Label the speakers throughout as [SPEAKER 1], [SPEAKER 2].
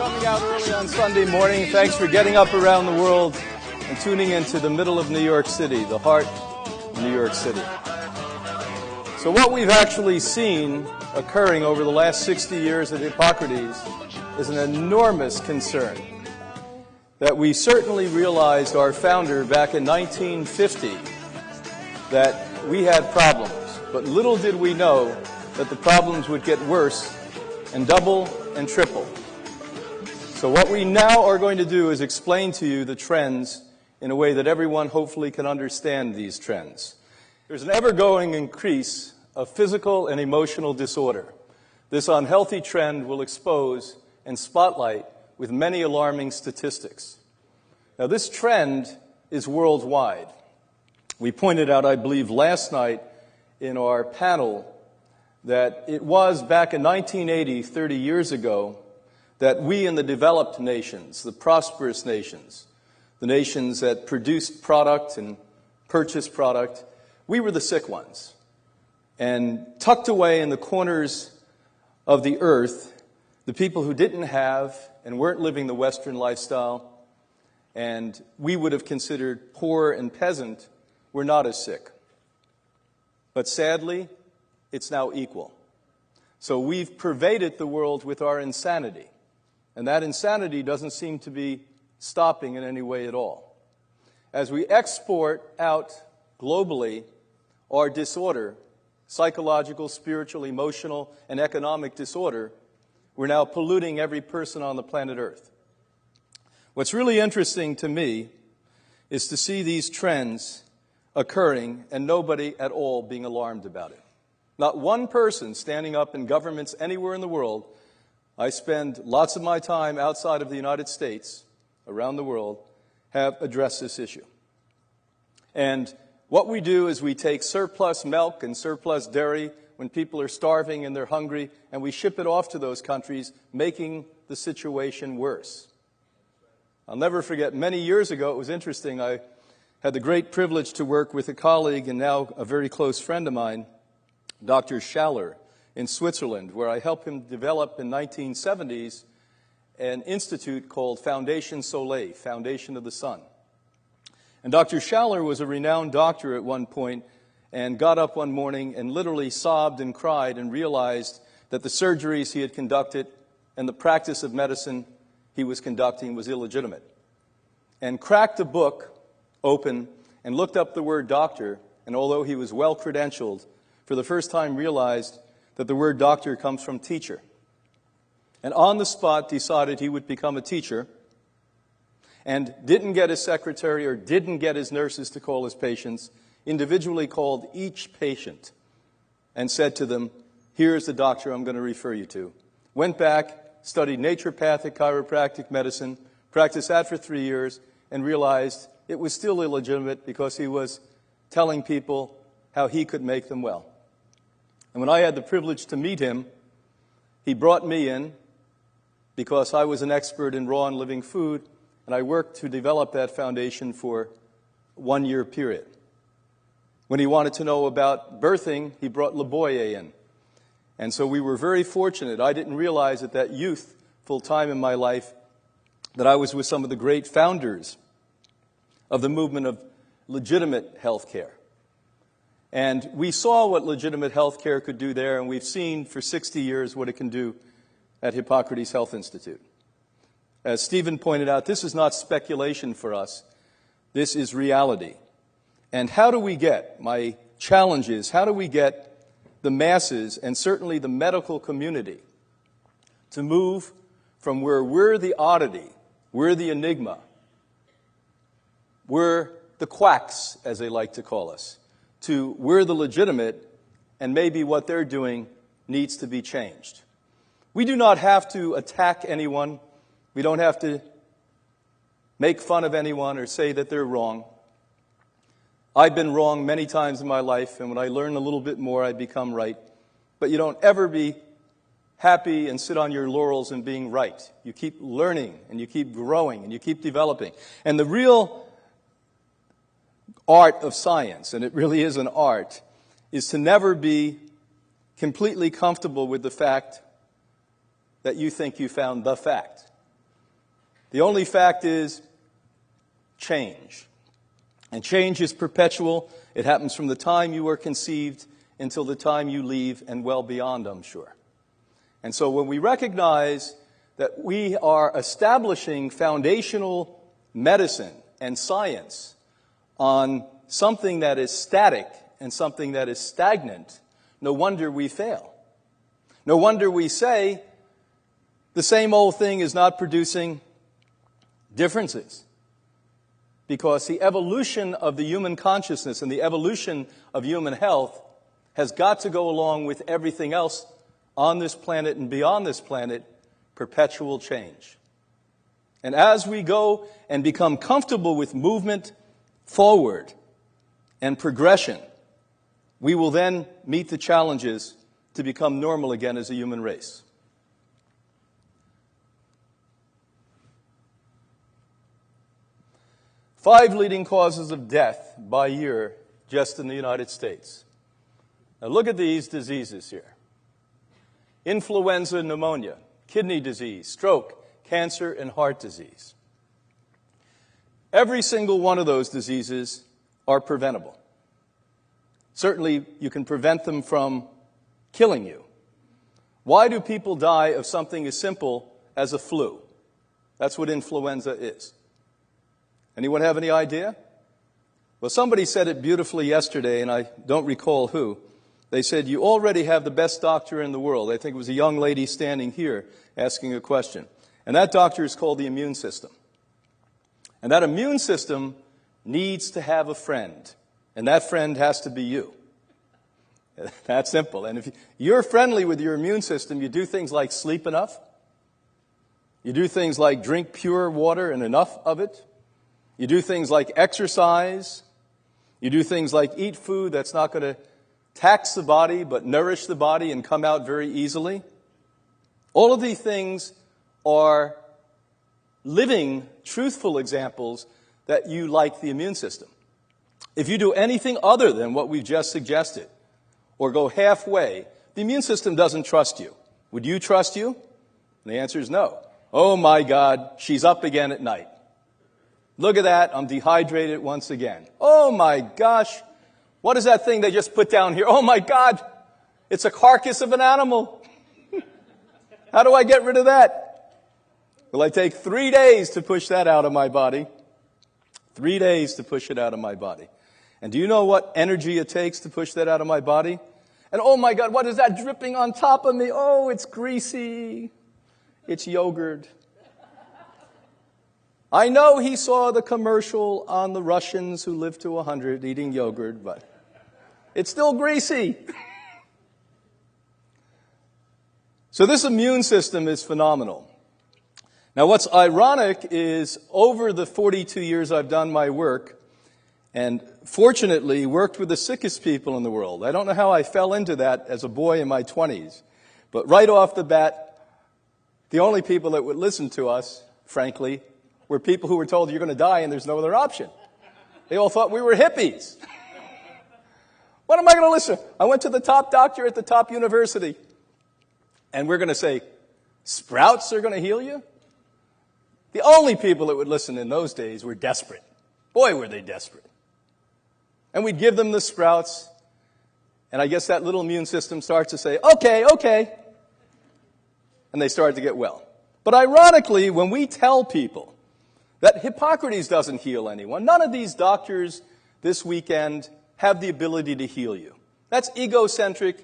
[SPEAKER 1] coming out early on Sunday morning. Thanks for getting up around the world and tuning into the middle of New York City, the heart of New York City. So what we've actually seen occurring over the last 60 years at Hippocrates is an enormous concern that we certainly realized, our founder back in 1950, that we had problems. But little did we know that the problems would get worse and double and triple. So what we now are going to do is explain to you the trends in a way that everyone hopefully can understand these trends. There's an ever-growing increase of physical and emotional disorder. This unhealthy trend will expose and spotlight with many alarming statistics. Now, this trend is worldwide. We pointed out, I believe, last night in our panel that it was back in 1980, 30 years ago, that we in the developed nations, the prosperous nations, the nations that produced product and purchased product, we were the sick ones. And tucked away in the corners of the earth, the people who didn't have and weren't living the Western lifestyle, and we would have considered poor and peasant, were not as sick. But sadly, it's now equal. So we've pervaded the world with our insanity. And that insanity doesn't seem to be stopping in any way at all. As we export out globally our disorder, psychological, spiritual, emotional, and economic disorder, we're now polluting every person on the planet Earth. What's really interesting to me is to see these trends occurring and nobody at all being alarmed about it. Not one person standing up in governments anywhere in the world. I spend lots of my time outside of the United States, around the world, have addressed this issue. And what we do is we take surplus milk and surplus dairy when people are starving and they're hungry, and we ship it off to those countries, making the situation worse. I'll never forget, many years ago, it was interesting, I had the great privilege to work with a colleague and now a very close friend of mine, Dr. Schaller, in Switzerland, where I helped him develop in 1970s an institute called Foundation Soleil, Foundation of the Sun. And Dr. Schaller was a renowned doctor at one point and got up one morning and literally sobbed and cried and realized that the surgeries he had conducted and the practice of medicine he was conducting was illegitimate. And cracked a book open and looked up the word doctor, and although he was well credentialed, for the first time realized that the word doctor comes from teacher. And on the spot decided he would become a teacher and didn't get his secretary or didn't get his nurses to call his patients, individually called each patient and said to them, here's the doctor I'm going to refer you to. Went back, studied naturopathic chiropractic medicine, practiced that for 3 years, and realized it was still illegitimate because he was telling people how he could make them well. And when I had the privilege to meet him, he brought me in because I was an expert in raw and living food, and I worked to develop that foundation for a 1-year period. When he wanted to know about birthing, he brought Le Boyer in. And so we were very fortunate. I didn't realize at that youthful time in my life that I was with some of the great founders of the movement of legitimate health care. And we saw what legitimate health care could do there, and we've seen for 60 years what it can do at Hippocrates Health Institute. As Stephen pointed out, this is not speculation for us. This is reality. And how do we get, my challenge is, how do we get the masses, and certainly the medical community, to move from where we're the oddity, we're the enigma, we're the quacks, as they like to call us, to we're the legitimate, and maybe what they're doing needs to be changed. We do not have to attack anyone. We don't have to make fun of anyone or say that they're wrong. I've been wrong many times in my life, and when I learn a little bit more, I become right. But you don't ever be happy and sit on your laurels and being right. You keep learning, and you keep growing, and you keep developing. And the real art of science, and it really is an art, is to never be completely comfortable with the fact that you think you found the fact. The only fact is change. And change is perpetual. It happens from the time you are conceived until the time you leave, and well beyond, I'm sure. And so when we recognize that we are establishing foundational medicine and science on something that is static and something that is stagnant, no wonder we fail. No wonder we say the same old thing is not producing differences. Because the evolution of the human consciousness and the evolution of human health has got to go along with everything else on this planet and beyond this planet, perpetual change. And as we go and become comfortable with movement forward and progression, we will then meet the challenges to become normal again as a human race. Five leading causes of death by year just in the United States. Now look at these diseases here. Influenza, pneumonia, kidney disease, stroke, cancer, and heart disease. Every single one of those diseases are preventable. Certainly, you can prevent them from killing you. Why do people die of something as simple as a flu? That's what influenza is. Anyone have any idea? Well, somebody said it beautifully yesterday, and I don't recall who. They said, you already have the best doctor in the world. I think it was a young lady standing here asking a question. And that doctor is called the immune system. And that immune system needs to have a friend. And that friend has to be you. That's simple. And if you're friendly with your immune system, you do things like sleep enough. You do things like drink pure water and enough of it. You do things like exercise. You do things like eat food that's not going to tax the body but nourish the body and come out very easily. All of these things are living, truthful examples that you like the immune system. If you do anything other than what we've just suggested, or go halfway, the immune system doesn't trust you. Would you trust you? And the answer is no. Oh my God, she's up again at night. Look at that, I'm dehydrated once again. Oh my gosh, what is that thing they just put down here? Oh my God, it's a carcass of an animal. How do I get rid of that? Well, I take 3 days to push that out of my body. 3 days to push it out of my body. And do you know what energy it takes to push that out of my body? And oh my God, what is that dripping on top of me? Oh, it's greasy. It's yogurt. I know he saw the commercial on the Russians who live to 100 eating yogurt, but it's still greasy. So this immune system is phenomenal. Now what's ironic is over the 42 years I've done my work, and fortunately worked with the sickest people in the world. I don't know how I fell into that as a boy in my 20s, but right off the bat, the only people that would listen to us, frankly, were people who were told you're going to die and there's no other option. They all thought we were hippies. What am I going to listen? I went to the top doctor at the top university. And we're going to say, sprouts are going to heal you? The only people that would listen in those days were desperate. Boy, were they desperate. And we'd give them the sprouts. And I guess that little immune system starts to say, okay. And they start to get well. But ironically, when we tell people that Hippocrates doesn't heal anyone, none of these doctors this weekend have the ability to heal you. That's egocentric,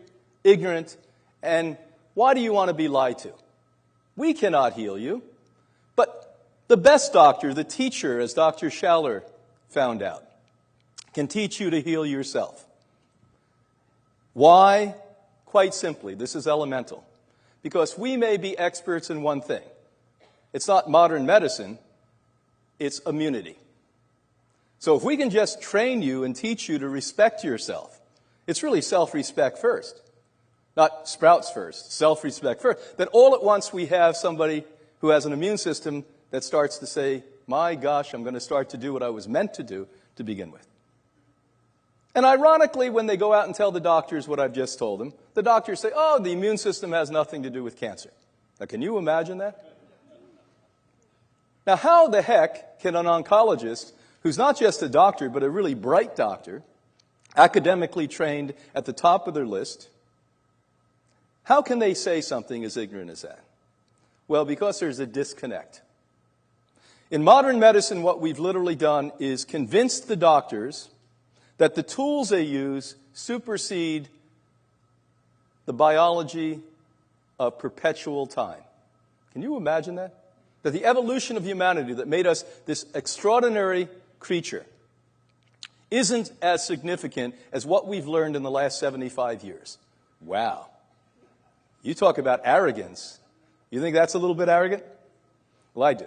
[SPEAKER 1] ignorant, and why do you want to be lied to? We cannot heal you. But the best doctor, the teacher, as Dr. Schaller found out, can teach you to heal yourself. Why? Quite simply, this is elemental. Because we may be experts in one thing. It's not modern medicine, it's immunity. So if we can just train you and teach you to respect yourself, it's really self-respect first. Not sprouts first, self-respect first. Then all at once we have somebody who has an immune system that starts to say, my gosh, I'm going to start to do what I was meant to do to begin with. And ironically, when they go out and tell the doctors what I've just told them, the doctors say, oh, the immune system has nothing to do with cancer. Now, can you imagine that? Now, how the heck can an oncologist, who's not just a doctor, but a really bright doctor, academically trained at the top of their list, how can they say something as ignorant as that? Well, because there's a disconnect. In modern medicine, what we've literally done is convinced the doctors that the tools they use supersede the biology of perpetual time. Can you imagine that? That the evolution of humanity that made us this extraordinary creature isn't as significant as what we've learned in the last 75 years. Wow. You talk about arrogance. You think that's a little bit arrogant? Well, I do.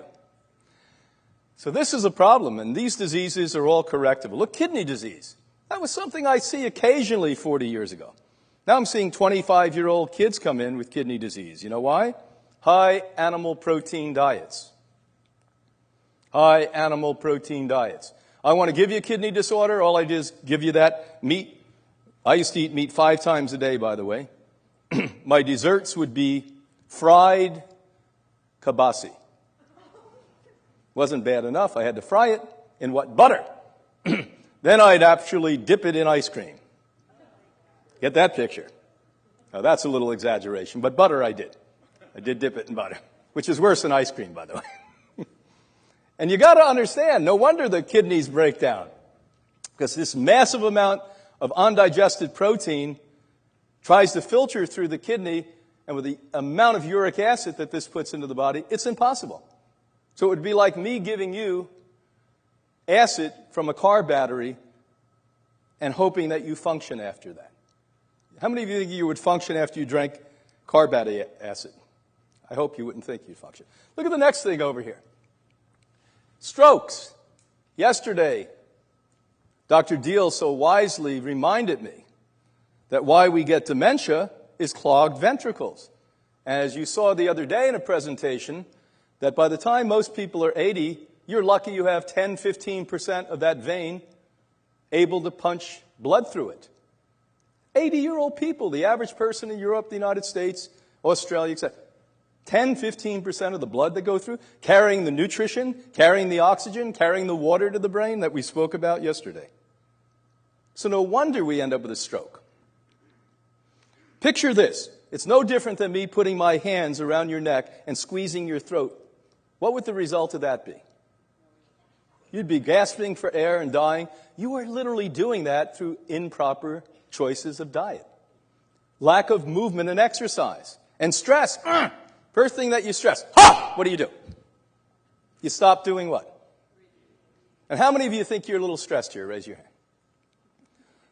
[SPEAKER 1] So this is a problem, and these diseases are all correctable. Look, kidney disease. That was something I see occasionally 40 years ago. Now I'm seeing 25-year-old kids come in with kidney disease. You know why? High animal protein diets. High animal protein diets. I want to give you a kidney disorder. All I do is give you that meat. I used to eat meat 5 times a day, by the way. My desserts would be fried kibasi. Wasn't bad enough. I had to fry it in what? Butter. Then I'd actually dip it in ice cream. Get that picture? Now that's a little exaggeration, but butter I did. I did dip it in butter, which is worse than ice cream, by the way. And you got to understand, no wonder the kidneys break down, because this massive amount of undigested protein tries to filter through the kidney, and with the amount of uric acid that this puts into the body, it's impossible. So it would be like me giving you acid from a car battery and hoping that you function after that. How many of you think you would function after you drank car battery acid? I hope you wouldn't think you'd function. Look at the next thing over here. Strokes. Yesterday, Dr. Deal so wisely reminded me that why we get dementia is clogged ventricles. And as you saw the other day in a presentation, that by the time most people are 80, you're lucky you have 10, 15% of that vein able to punch blood through it. 80-year-old people, the average person in Europe, the United States, Australia, etc. 10, 15% of the blood that go through, carrying the nutrition, carrying the oxygen, carrying the water to the brain that we spoke about yesterday. So no wonder we end up with a stroke. Picture this. It's no different than me putting my hands around your neck and squeezing your throat. What would the result of that be? You'd be gasping for air and dying. You are literally doing that through improper choices of diet. Lack of movement and exercise. And stress. First thing that you stress. What do? You stop doing what? And how many of you think you're a little stressed here? Raise your hand.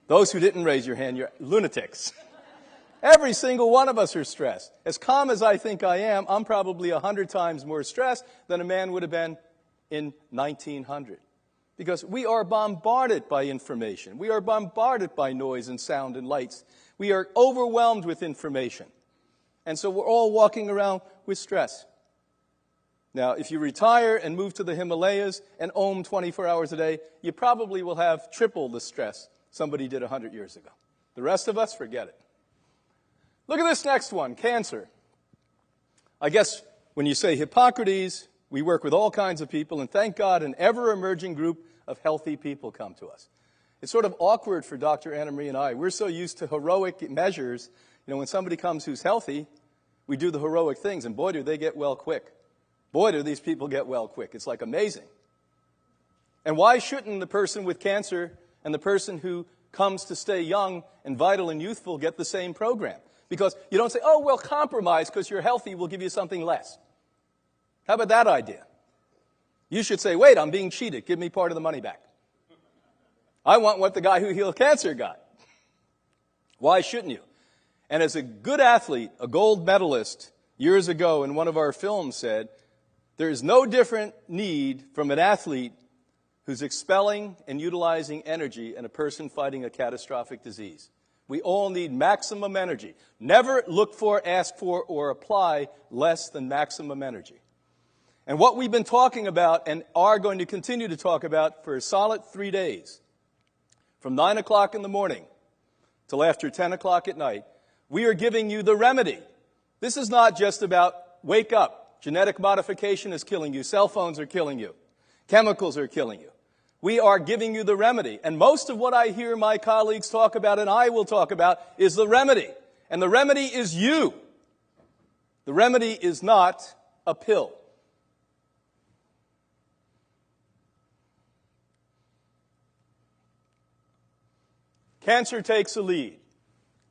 [SPEAKER 1] Those who didn't raise your hand, you're lunatics. Every single one of us are stressed. As calm as I think I am, I'm probably 100 times more stressed than a man would have been in 1900. Because we are bombarded by information. We are bombarded by noise and sound and lights. We are overwhelmed with information. And so we're all walking around with stress. Now, if you retire and move to the Himalayas and Om 24 hours a day, you probably will have triple the stress somebody did 100 years ago. The rest of us, forget it. Look at this next one, cancer. I guess when you say Hippocrates, we work with all kinds of people, and thank God an ever-emerging group of healthy people come to us. It's sort of awkward for Dr. Anna Marie and I. We're so used to heroic measures. You know, when somebody comes who's healthy, we do the heroic things, and boy, do they get well quick. Boy, do these people get well quick. It's like amazing. And why shouldn't the person with cancer and the person who comes to stay young and vital and youthful get the same program? Because you don't say, oh, well, compromise because you're healthy, we'll give you something less. How about that idea? You should say, wait, I'm being cheated. Give me part of the money back. I want what the guy who healed cancer got. Why shouldn't you? And as a good athlete, a gold medalist years ago in one of our films said, there is no different need from an athlete who's expelling and utilizing energy and a person fighting a catastrophic disease. We all need maximum energy. Never look for, ask for, or apply less than maximum energy. And what we've been talking about and are going to continue to talk about for a solid 3 days, from 9 o'clock in the morning till after 10 o'clock at night, we are giving you the remedy. This is not just about wake up, Genetic modification is killing you. Cell phones are killing you. Chemicals are killing you. We are giving you the remedy. And most of what I hear my colleagues talk about and I will talk about is the remedy. And the remedy is you. The remedy is not a pill. Cancer takes the lead.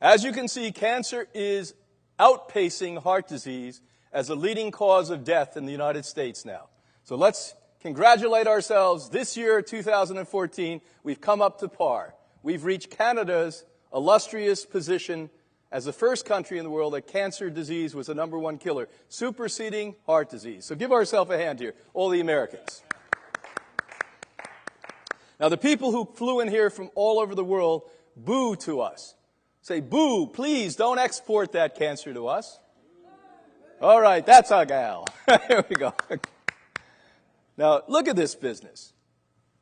[SPEAKER 1] As you can see, cancer is outpacing heart disease as a leading cause of death in the United States now. So let's congratulate ourselves. This year, 2014, we've come up to par. We've reached Canada's illustrious position as the first country in the world that cancer disease was the #1 killer, superseding heart disease. So give ourselves a hand here, all the Americans. Now, the people who flew in here from all over the world boo to us. Say, boo, please don't export that cancer to us. All right, that's our gal. Here we go. Now, look at this business.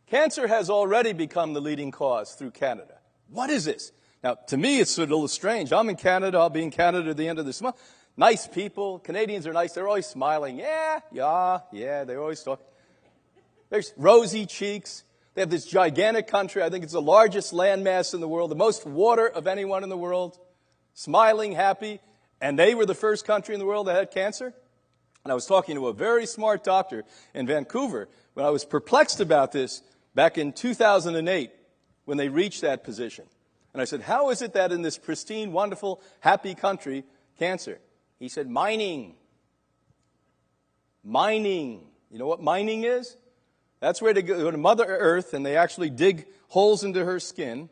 [SPEAKER 1] Cancer has already become the leading cause through Canada. What is this? Now, to me, it's a little strange. I'm in Canada. I'll be in Canada at the end of this month. Nice people. Canadians are nice. They're always smiling. Yeah. They always talk. There's rosy cheeks. They have this gigantic country. I think it's the largest landmass in the world, the most water of anyone in the world. Smiling, happy. And they were the first country in the world that had cancer. And I was talking to a very smart doctor in Vancouver when I was perplexed about this back in 2008 when they reached that position. And I said, how is it that in this pristine, wonderful, happy country, cancer? He said, mining. Mining. You know what mining is? That's where they go to Mother Earth and they actually dig holes into her skin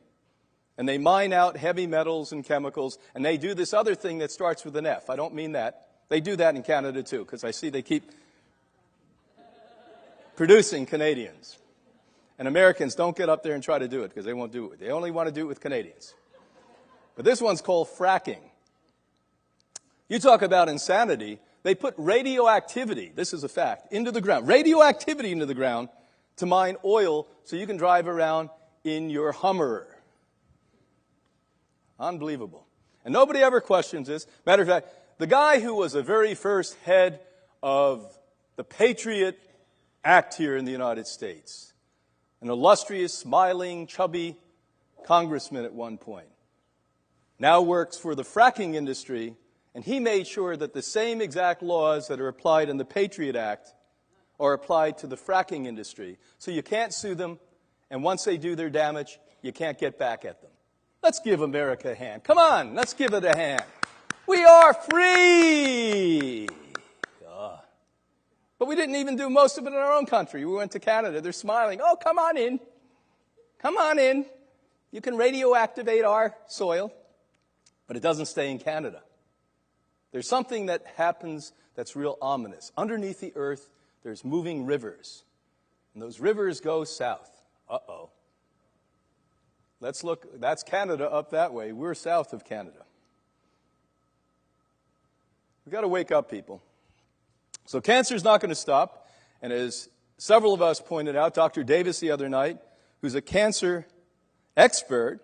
[SPEAKER 1] and they mine out heavy metals and chemicals, and they do this other thing that starts with an F. I don't mean that. They do that in Canada too, because I see they keep producing Canadians. And Americans don't get up there and try to do it, because they won't do it. They only want to do it with Canadians. But this one's called fracking. You talk about insanity. They put radioactivity, this is a fact, into the ground. Radioactivity into the ground to mine oil so you can drive around in your Hummer. Unbelievable. And nobody ever questions this. Matter of fact, the guy who was the very first head of the Patriot Act here in the United States, an illustrious, smiling, chubby congressman at one point, now works for the fracking industry, and he made sure that the same exact laws that are applied in the Patriot Act are applied to the fracking industry. So you can't sue them, and once they do their damage, you can't get back at them. Let's give America a hand. Come on, let's give it a hand. We are free! But we didn't even do most of it in our own country. We went to Canada. They're smiling. Oh, come on in. Come on in. You can radioactivate our soil. But it doesn't stay in Canada. There's something that happens that's real ominous. Underneath the earth, there's moving rivers. And those rivers go south. Uh-oh. Let's look. That's Canada up that way. We're south of Canada. We've got to wake up, people. So cancer's not going to stop. And as several of us pointed out, Dr. Davis the other night, who's a cancer expert,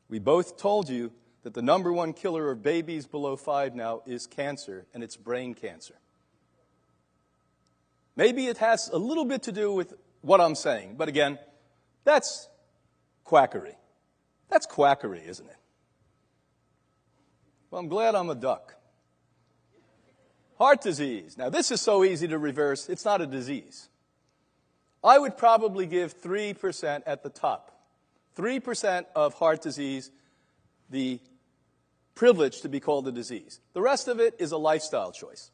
[SPEAKER 1] we both told you that the #1 killer of babies below 5 now is cancer, and it's brain cancer. Maybe it has a little bit to do with what I'm saying, but again, that's quackery. That's quackery, isn't it? Well, I'm glad I'm a duck. Heart disease. Now, this is so easy to reverse. It's not a disease. I would probably give 3% at the top. 3% of heart disease, the privilege to be called a disease. The rest of it is a lifestyle choice.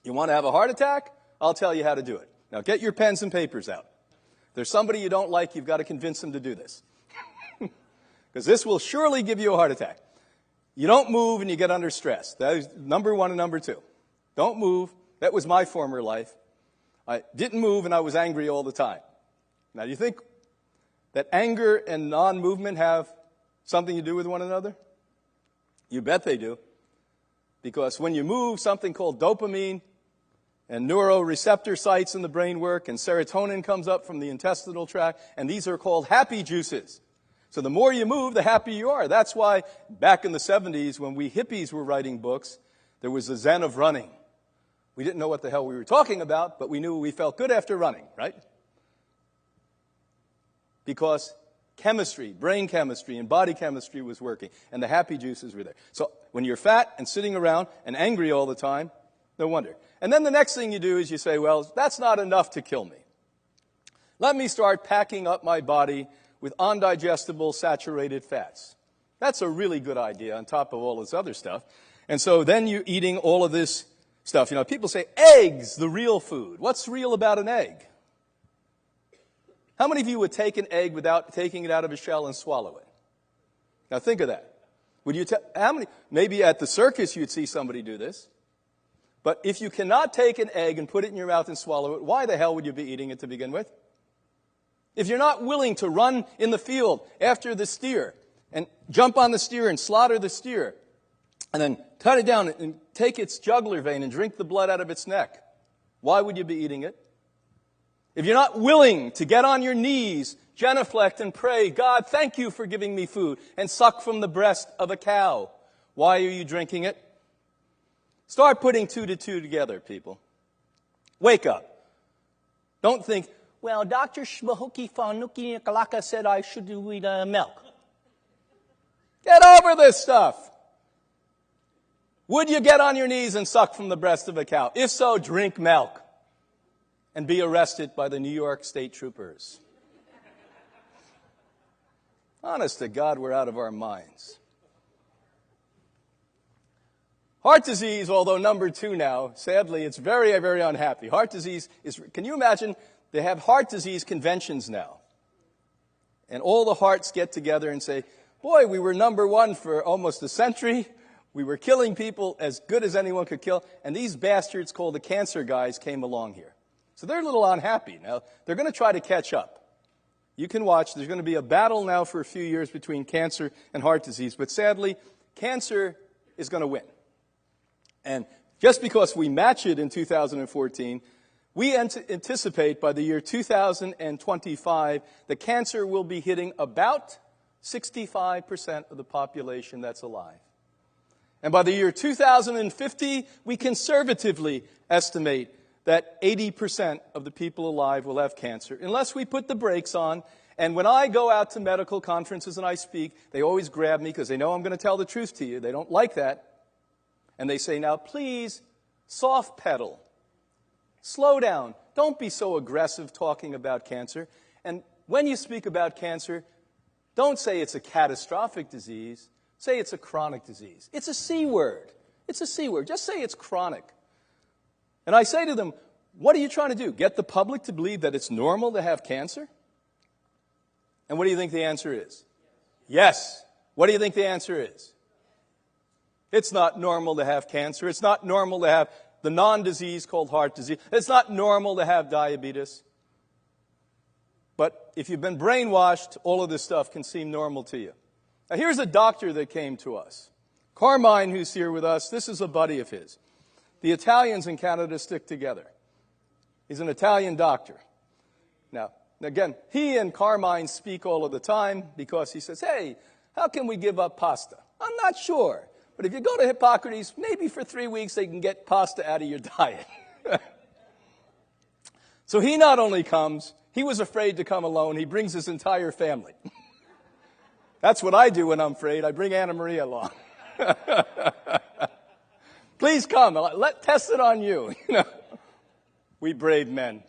[SPEAKER 1] You want to have a heart attack? I'll tell you how to do it. Now, get your pens and papers out. If there's somebody you don't like, you've got to convince them to do this. Because this will surely give you a heart attack. You don't move and you get under stress. That is #1 and #2. Don't move. That was my former life. I didn't move and I was angry all the time. Now, do you think that anger and non-movement have something to do with one another? You bet they do. Because when you move, something called dopamine and neuroreceptor sites in the brain work, and serotonin comes up from the intestinal tract, and these are called happy juices. So the more you move, the happier you are. That's why back in the 70s, when we hippies were writing books, there was the zen of running. We didn't know what the hell we were talking about, but we knew we felt good after running, right? Because chemistry, brain chemistry, and body chemistry was working, and the happy juices were there. So when you're fat and sitting around and angry all the time, no wonder. And then the next thing you do is you say, well, that's not enough to kill me. Let me start packing up my body with undigestible saturated fats. That's a really good idea on top of all this other stuff. And so then you're eating all of this stuff. You know, people say, eggs, the real food. What's real about an egg? How many of you would take an egg without taking it out of its shell and swallow it? Now think of that. Would you how many? Maybe at the circus you'd see somebody do this. But if you cannot take an egg and put it in your mouth and swallow it, why the hell would you be eating it to begin with? If you're not willing to run in the field after the steer and jump on the steer and slaughter the steer and then cut it down and take its jugular vein and drink the blood out of its neck, why would you be eating it? If you're not willing to get on your knees, genuflect and pray, God, thank you for giving me food, and suck from the breast of a cow, why are you drinking it? Start putting 2 to 2 together, people. Wake up. Don't think, well, Dr. Shmahuki Fanuki Kalaka said I should eat milk. Get over this stuff. Would you get on your knees and suck from the breast of a cow? If so, drink milk and be arrested by the New York State Troopers. Honest to God, we're out of our minds. Heart disease, although number 2 now, sadly, it's very, very unhappy. Heart disease is, can you imagine, they have heart disease conventions now. And all the hearts get together and say, boy, we were number 1 for almost a century. We were killing people as good as anyone could kill. And these bastards called the cancer guys came along here. So they're a little unhappy. Now, they're going to try to catch up. You can watch. There's going to be a battle now for a few years between cancer and heart disease. But sadly, cancer is going to win. And just because we match it in 2014, we anticipate by the year 2025 that cancer will be hitting about 65% of the population that's alive. And by the year 2050, we conservatively estimate that 80% of the people alive will have cancer, unless we put the brakes on. And when I go out to medical conferences and I speak, they always grab me because they know I'm going to tell the truth to you. They don't like that. And they say, now please, soft pedal. Slow down. Don't be so aggressive talking about cancer. And when you speak about cancer, don't say it's a catastrophic disease. Say it's a chronic disease. It's a C word. It's a C word. Just say it's chronic. And I say to them, what are you trying to do? Get the public to believe that it's normal to have cancer? And what do you think the answer is? Yes. What do you think the answer is? It's not normal to have cancer. It's not normal to have the non-disease called heart disease. It's not normal to have diabetes. But if you've been brainwashed, all of this stuff can seem normal to you. Now, here's a doctor that came to us. Carmine, who's here with us, this is a buddy of his. The Italians in Canada stick together. He's an Italian doctor. Now, again, he and Carmine speak all of the time because he says, hey, how can we give up pasta? I'm not sure. But if you go to Hippocrates, maybe for 3 weeks they can get pasta out of your diet. So he not only comes, he was afraid to come alone. He brings his entire family. That's what I do when I'm afraid. I bring Anna Maria along. Please come. Let test it on you. We brave men.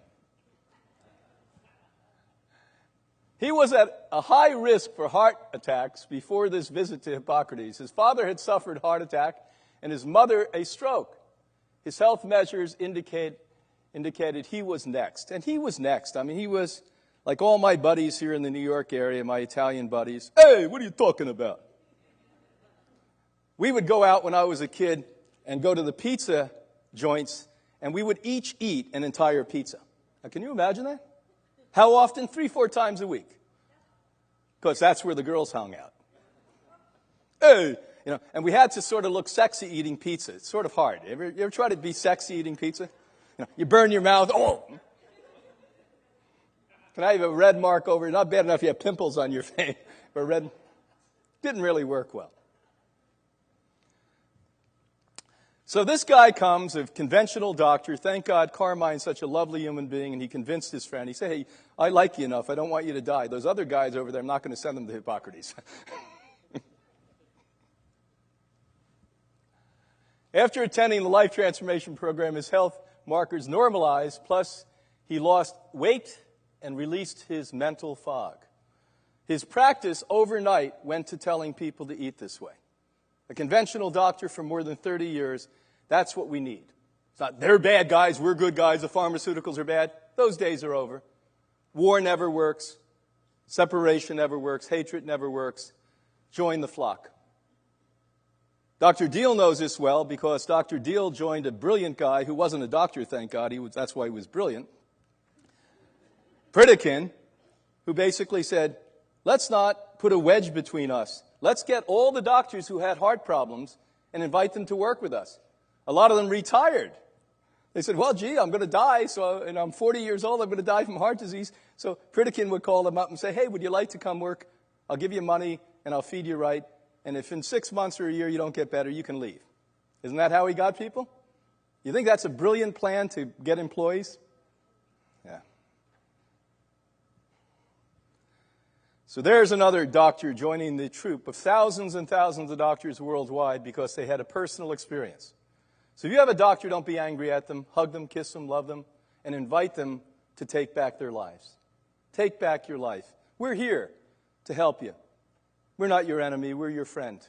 [SPEAKER 1] He was at a high risk for heart attacks before this visit to Hippocrates. His father had suffered a heart attack and his mother a stroke. His health measures indicated he was next. And he was next. I mean, he was like all my buddies here in the New York area, my Italian buddies. Hey, what are you talking about? We would go out when I was a kid and go to the pizza joints, and we would each eat an entire pizza. Now, can you imagine that? How often? 3-4 times a week. Because that's where the girls hung out. Hey! And we had to sort of look sexy eating pizza. It's sort of hard. You ever try to be sexy eating pizza? You burn your mouth. Oh! Can I have a red mark over it? Not bad enough you have pimples on your face. But red didn't really work well. So this guy comes, a conventional doctor. Thank God Carmine's such a lovely human being, and he convinced his friend. He said, hey, I like you enough. I don't want you to die. Those other guys over there, I'm not going to send them to Hippocrates. After attending the Life Transformation Program, his health markers normalized, plus he lost weight and released his mental fog. His practice overnight went to telling people to eat this way. A conventional doctor for more than 30 years, that's what we need. It's not, they're bad guys, we're good guys, the pharmaceuticals are bad. Those days are over. War never works. Separation never works. Hatred never works. Join the flock. Dr. Deal knows this well because Dr. Deal joined a brilliant guy who wasn't a doctor, thank God. That's why he was brilliant. Pritikin, who basically said, let's not put a wedge between us. Let's get all the doctors who had heart problems and invite them to work with us. A lot of them retired. They said, well, gee, I'm going to die, and I'm 40 years old, I'm going to die from heart disease. So Pritikin would call them up and say, hey, would you like to come work? I'll give you money, and I'll feed you right. And if in 6 months or a year you don't get better, you can leave. Isn't that how he got people? You think that's a brilliant plan to get employees? Yeah. So there's another doctor joining the troop of thousands and thousands of doctors worldwide because they had a personal experience. So if you have a doctor, don't be angry at them. Hug them, kiss them, love them, and invite them to take back their lives. Take back your life. We're here to help you. We're not your enemy. We're your friend.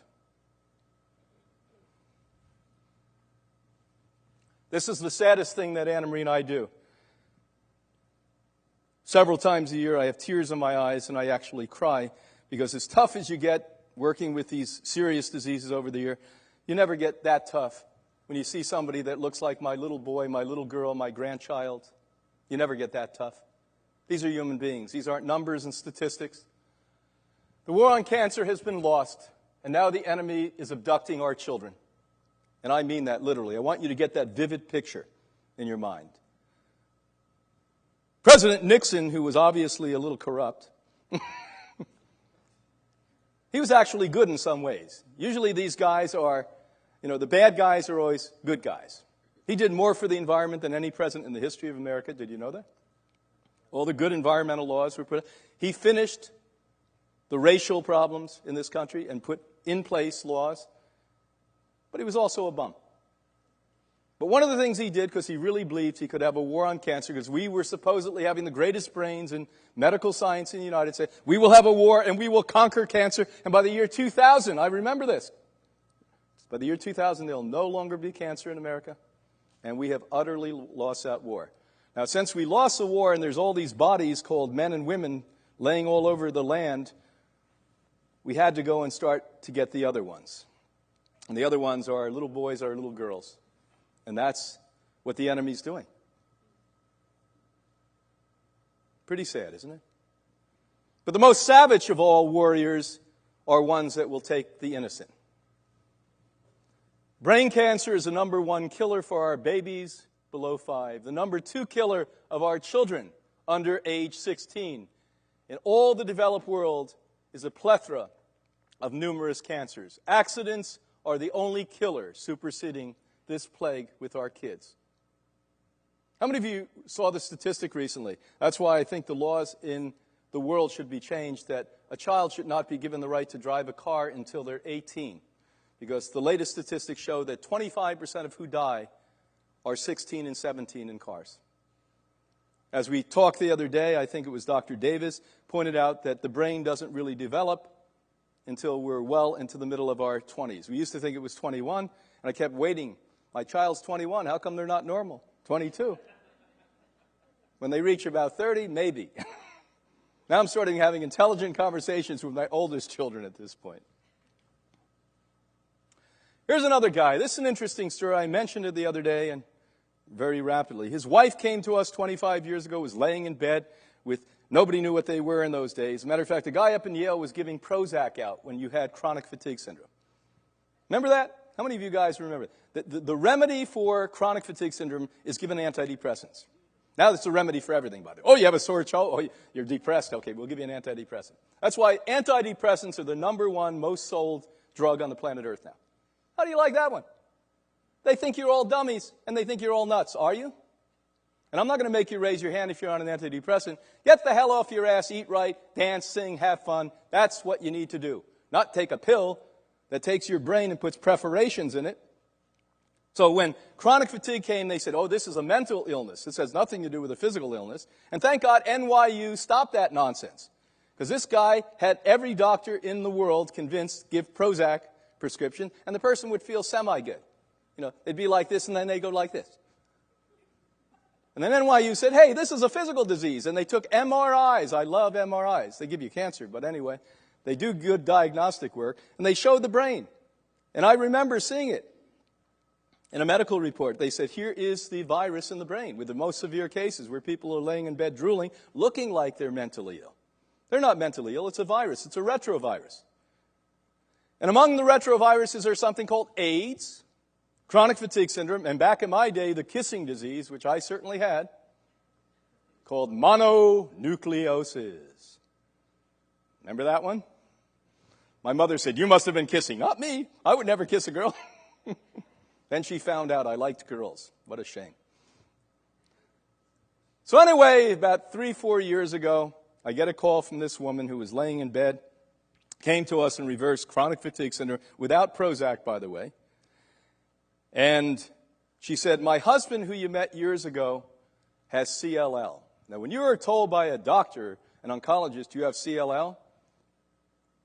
[SPEAKER 1] This is the saddest thing that Anna Marie and I do. Several times a year I have tears in my eyes and I actually cry because as tough as you get working with these serious diseases over the year, you never get that tough when you see somebody that looks like my little boy, my little girl, my grandchild. You never get that tough. These are human beings. These aren't numbers and statistics. The war on cancer has been lost, and now the enemy is abducting our children. And I mean that literally. I want you to get that vivid picture in your mind. President Nixon, who was obviously a little corrupt, he was actually good in some ways. Usually these guys are, the bad guys are always good guys. He did more for the environment than any president in the history of America. Did you know that? All the good environmental laws were put in. He finished the racial problems in this country and put in place laws. But he was also a bum. But one of the things he did, because he really believed he could have a war on cancer, because we were supposedly having the greatest brains in medical science in the United States, we will have a war and we will conquer cancer. And by the year 2000, I remember this, by the year 2000, there will no longer be cancer in America. And we have utterly lost that war. Now, since we lost the war and there's all these bodies called men and women laying all over the land, we had to go and start to get the other ones. And the other ones are our little boys, our little girls. And that's what the enemy's doing. Pretty sad, isn't it? But the most savage of all warriors are ones that will take the innocent. Brain cancer is the number one killer for our babies below 5. The number 2 killer of our children under age 16. In all the developed world is a plethora of numerous cancers. Accidents are the only killer superseding this plague with our kids. How many of you saw the statistic recently? That's why I think the laws in the world should be changed, that a child should not be given the right to drive a car until they're 18. Because the latest statistics show that 25% of who die are 16 and 17 in cars. As we talked the other day, I think it was Dr. Davis pointed out that the brain doesn't really develop until we're well into the middle of our 20s. We used to think it was 21, and I kept waiting. My child's 21. How come they're not normal? 22. When they reach about 30, maybe. Now I'm starting having intelligent conversations with my oldest children at this point. Here's another guy. This is an interesting story. I mentioned it the other day, and very rapidly. His wife came to us 25 years ago, was laying in bed with, nobody knew what they were in those days. As a matter of fact, a guy up in Yale was giving Prozac out when you had chronic fatigue syndrome. Remember that? How many of you guys remember that? The remedy for chronic fatigue syndrome is given antidepressants. Now that's a remedy for everything, by the way. Oh, you have a sore throat? Oh, you're depressed? Okay, we'll give you an antidepressant. That's why antidepressants are the number one most sold drug on the planet Earth now. How do you like that one? They think you're all dummies, and they think you're all nuts. Are you? And I'm not going to make you raise your hand if you're on an antidepressant. Get the hell off your ass, eat right, dance, sing, have fun. That's what you need to do. Not take a pill that takes your brain and puts perforations in it. So when chronic fatigue came, they said, oh, this is a mental illness. This has nothing to do with a physical illness. And thank God NYU stopped that nonsense. Because this guy had every doctor in the world convinced, give Prozac prescription, and the person would feel semi-good. You know, they'd be like this, and then they go like this. And then NYU said, hey, this is a physical disease. And they took MRIs. I love MRIs. They give you cancer, but anyway, they do good diagnostic work. And they showed the brain. And I remember seeing it. In a medical report, they said, here is the virus in the brain with the most severe cases where people are laying in bed drooling, looking like they're mentally ill. They're not mentally ill. It's a virus. It's a retrovirus. And among the retroviruses are something called AIDS, chronic fatigue syndrome, and back in my day, the kissing disease, which I certainly had, called mononucleosis. Remember that one? My mother said, you must have been kissing. Not me. I would never kiss a girl. Then she found out I liked girls. What a shame. So anyway, about 3-4 years ago, I get a call from this woman who was laying in bed, came to us in reverse chronic fatigue syndrome, without Prozac, by the way. And she said, my husband, who you met years ago, has CLL. Now, when you are told by a doctor, an oncologist, you have CLL,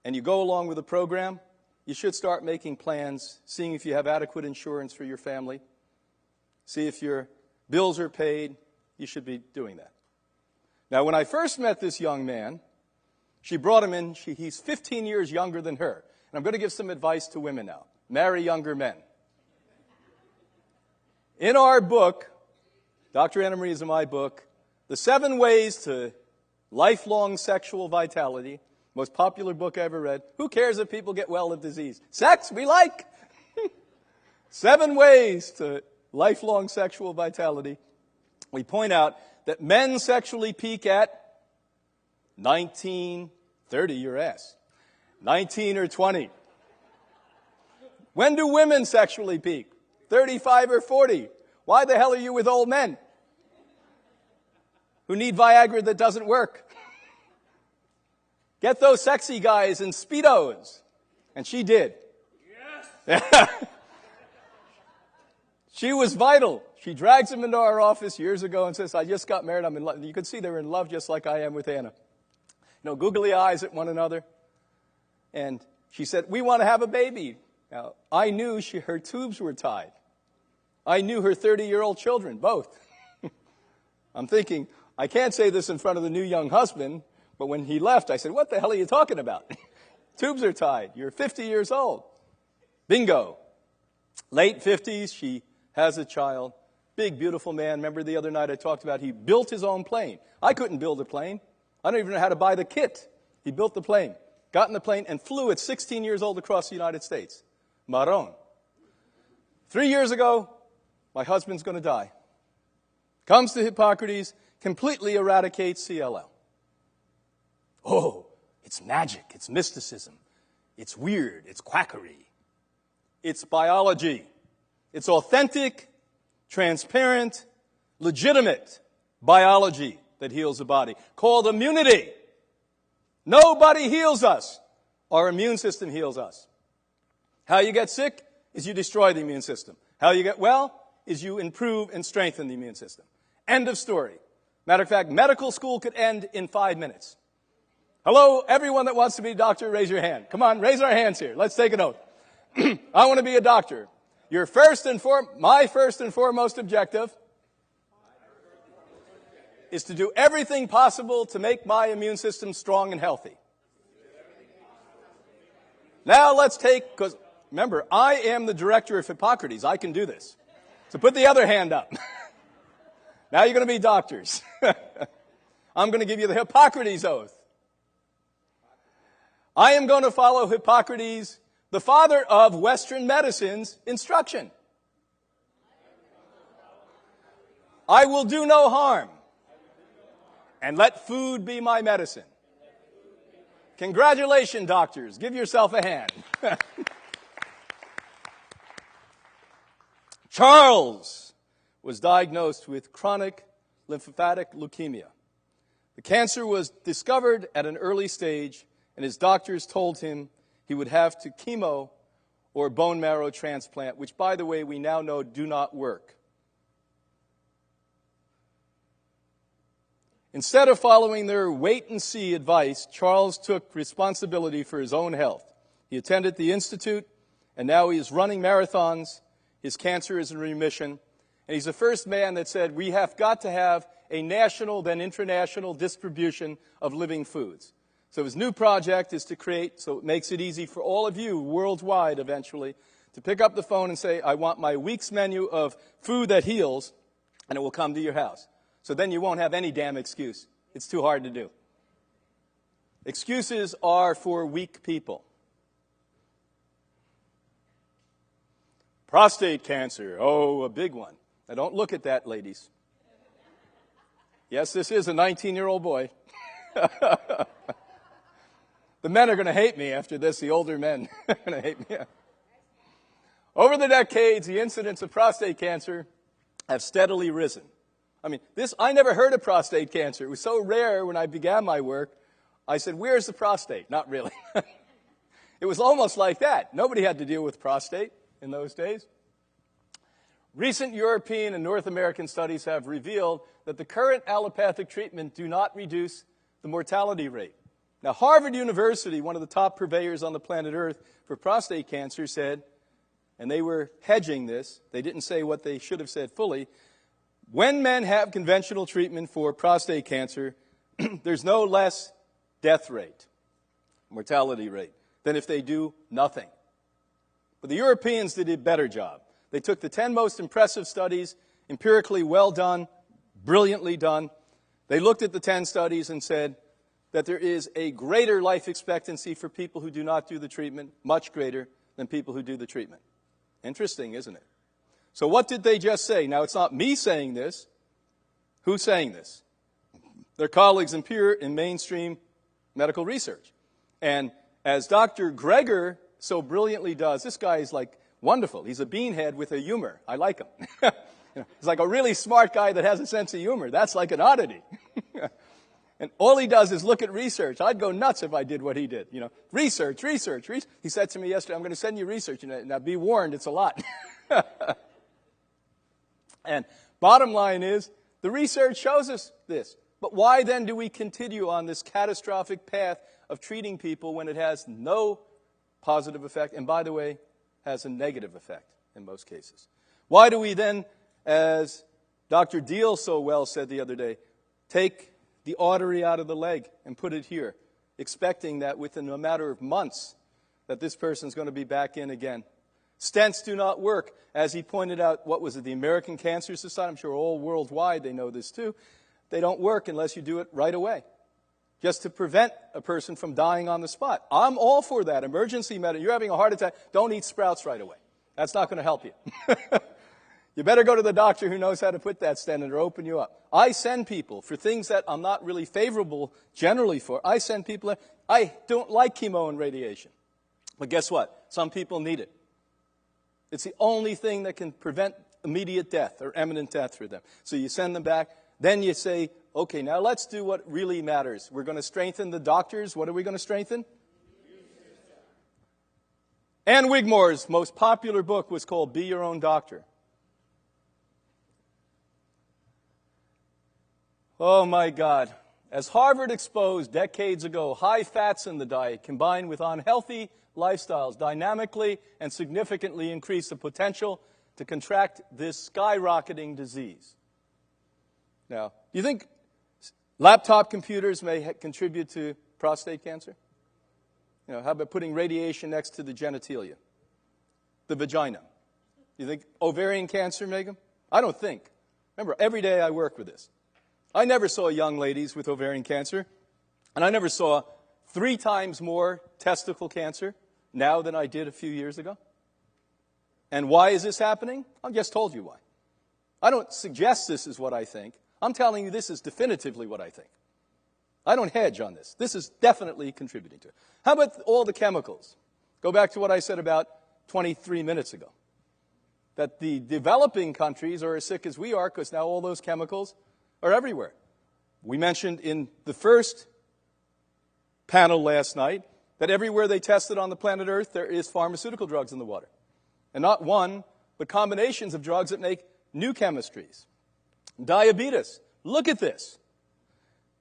[SPEAKER 1] and you go along with the program, you should start making plans, seeing if you have adequate insurance for your family, see if your bills are paid. You should be doing that. Now, when I first met this young man, she brought him in. He's 15 years younger than her. And I'm going to give some advice to women now. Marry younger men. In our book, Dr. Anna Marie's in my book, The 7 Ways to Lifelong Sexual Vitality, most popular book I ever read. Who cares if people get well of disease? Sex, we like. 7 ways to lifelong sexual vitality. We point out that men sexually peak at 19, 30, your ass. 19 or 20. When do women sexually peak? 35 or 40. Why the hell are you with old men who need Viagra that doesn't work? Get those sexy guys in Speedos. And she did. Yes. She was vital. She drags him into our office years ago and says, I just got married. I'm in love. You can see they're in love just like I am with Anna. You know, googly eyes at one another. And she said, we want to have a baby. Now, I knew her tubes were tied. I knew her 30-year-old children, both. I'm thinking, I can't say this in front of the new young husband, but when he left, I said, what the hell are you talking about? Tubes are tied. You're 50 years old. Bingo. Late 50s, she has a child. Big, beautiful man. Remember the other night I talked about he built his own plane. I couldn't build a plane. I don't even know how to buy the kit. He built the plane, got in the plane, and flew at 16 years old across the United States. Maron. 3 years ago, my husband's going to die. Comes to Hippocrates, completely eradicates CLL. Oh, it's magic, it's mysticism, it's weird, it's quackery. It's biology. It's authentic, transparent, legitimate biology that heals the body, called immunity. Nobody heals us. Our immune system heals us. How you get sick is you destroy the immune system. How you get well is you improve and strengthen the immune system. End of story. Matter of fact, medical school could end in 5 minutes. Hello, everyone that wants to be a doctor, raise your hand. Come on, raise our hands here. Let's take an oath. I want to be a doctor. My first and foremost objective is to do everything possible to make my immune system strong and healthy. Now let's because remember, I am the director of Hippocrates. I can do this. So put the other hand up. Now you're going to be doctors. I'm going to give you the Hippocrates oath. I am going to follow Hippocrates, the father of Western medicine's instruction. I will do no harm, and let food be my medicine. Congratulations, doctors. Give yourself a hand. Charles was diagnosed with chronic lymphatic leukemia. The cancer was discovered at an early stage, and his doctors told him he would have to chemo or bone marrow transplant, which, by the way, we now know do not work. Instead of following their wait-and-see advice, Charles took responsibility for his own health. He attended the Institute, and now he is running marathons. His cancer is in remission. And he's the first man that said, we have got to have a national, then international distribution of living foods. So his new project is to create, so it makes it easy for all of you worldwide eventually, to pick up the phone and say, I want my week's menu of food that heals, and it will come to your house. So then you won't have any damn excuse. It's too hard to do. Excuses are for weak people. Prostate cancer, oh, a big one. Now don't look at that, ladies. Yes, this is a 19-year-old boy. The men are going to hate me after this, the older men are going to hate me. Over the decades, the incidence of prostate cancer have steadily risen. I mean, I never heard of prostate cancer. It was so rare when I began my work. I said, where's the prostate? Not really. It was almost like that. Nobody had to deal with prostate in those days. Recent European and North American studies have revealed that the current allopathic treatment do not reduce the mortality rate. Now, Harvard University, one of the top purveyors on the planet Earth for prostate cancer, said, and they were hedging this, they didn't say what they should have said fully, when men have conventional treatment for prostate cancer, there's no less death rate, mortality rate, than if they do nothing. But the Europeans did a better job. They took the 10 most impressive studies, empirically well done, brilliantly done. They looked at the 10 studies and said that there is a greater life expectancy for people who do not do the treatment, much greater than people who do the treatment. Interesting, isn't it? So what did they just say? Now, it's not me saying this. Who's saying this? Their colleagues in mainstream medical research. And as Dr. Greger so brilliantly does, this guy is like wonderful. He's a beanhead with a humor. I like him. He's like a really smart guy that has a sense of humor. That's like an oddity. And all he does is look at research. I'd go nuts if I did what he did. Research. He said to me yesterday, I'm going to send you research. Now, be warned, it's a lot. And bottom line is, the research shows us this. But why then do we continue on this catastrophic path of treating people when it has no positive effect, and by the way, has a negative effect in most cases? Why do we then, as Dr. Deal so well said the other day, take the artery out of the leg and put it here, expecting that within a matter of months that this person's going to be back in again? Stents do not work. As he pointed out, what was it, the American Cancer Society? I'm sure all worldwide they know this too. They don't work unless you do it right away, just to prevent a person from dying on the spot. I'm all for that. Emergency medicine. You're having a heart attack, don't eat sprouts right away. That's not going to help you. You better go to the doctor who knows how to put that stent in or open you up. I send people for things that I'm not really favorable generally for. I send people, I don't like chemo and radiation. But guess what? Some people need it. It's the only thing that can prevent immediate death or imminent death for them. So you send them back. Then you say, okay, now let's do what really matters. We're going to strengthen the doctors. What are we going to strengthen? Ann Wigmore's most popular book was called Be Your Own Doctor. Oh, my God. As Harvard exposed decades ago, high fats in the diet combined with unhealthy lifestyles dynamically and significantly increase the potential to contract this skyrocketing disease. Now, do you think laptop computers may contribute to prostate cancer? How about putting radiation next to the genitalia, the vagina? Do you think ovarian cancer, Megan? I don't think. Remember, every day I work with this. I never saw young ladies with ovarian cancer, and I never saw 3 times more testicle cancer now than I did a few years ago. And why is this happening? I just told you why. I don't suggest this is what I think. I'm telling you this is definitively what I think. I don't hedge on this. This is definitely contributing to it. How about all the chemicals? Go back to what I said about 23 minutes ago. that the developing countries are as sick as we are because now all those chemicals are everywhere. We mentioned in the first panel last night that everywhere they tested on the planet Earth, there is pharmaceutical drugs in the water. And not one, but combinations of drugs that make new chemistries. Diabetes. Look at this.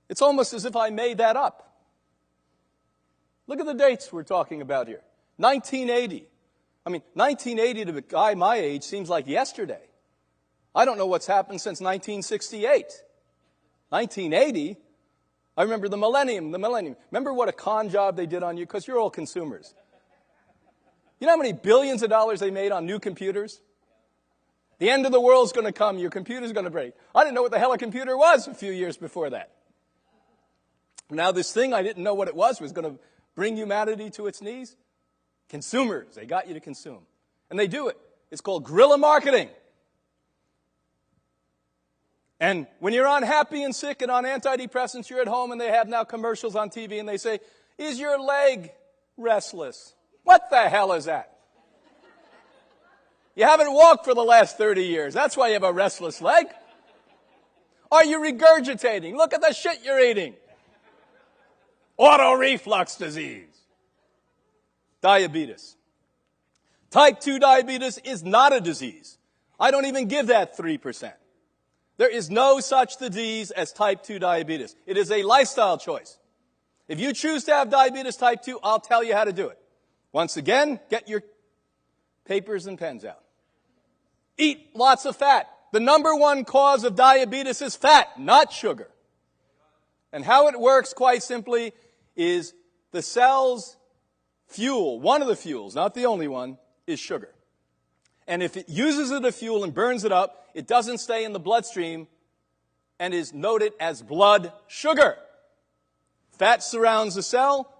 [SPEAKER 1] It's almost as if I made that up. Look at the dates we're talking about here. 1980. 1980 to a guy my age seems like yesterday. I don't know what's happened since 1968. 1980? I remember the millennium. Remember what a con job they did on you? Because you're all consumers. You know how many billions of dollars they made on new computers? The end of the world's going to come. Your computer's going to break. I didn't know what the hell a computer was a few years before that. Now this thing I didn't know what it was going to bring humanity to its knees. Consumers. They got you to consume. And they do it. It's called guerrilla marketing. And when you're unhappy and sick and on antidepressants, you're at home and they have now commercials on TV and they say, is your leg restless? What the hell is that? You haven't walked for the last 30 years. That's why you have a restless leg. Are you regurgitating? Look at the shit you're eating. Auto reflux disease. Diabetes. Type 2 diabetes is not a disease. I don't even give that 3%. There is no such disease as type 2 diabetes. It is a lifestyle choice. If you choose to have diabetes type 2, I'll tell you how to do it. Once again, get your papers and pens out. Eat lots of fat. The number one cause of diabetes is fat, not sugar. And how it works, quite simply, is the cell's fuel, one of the fuels, not the only one, is sugar. And if it uses it as fuel and burns it up, it doesn't stay in the bloodstream and is noted as blood sugar. Fat surrounds the cell.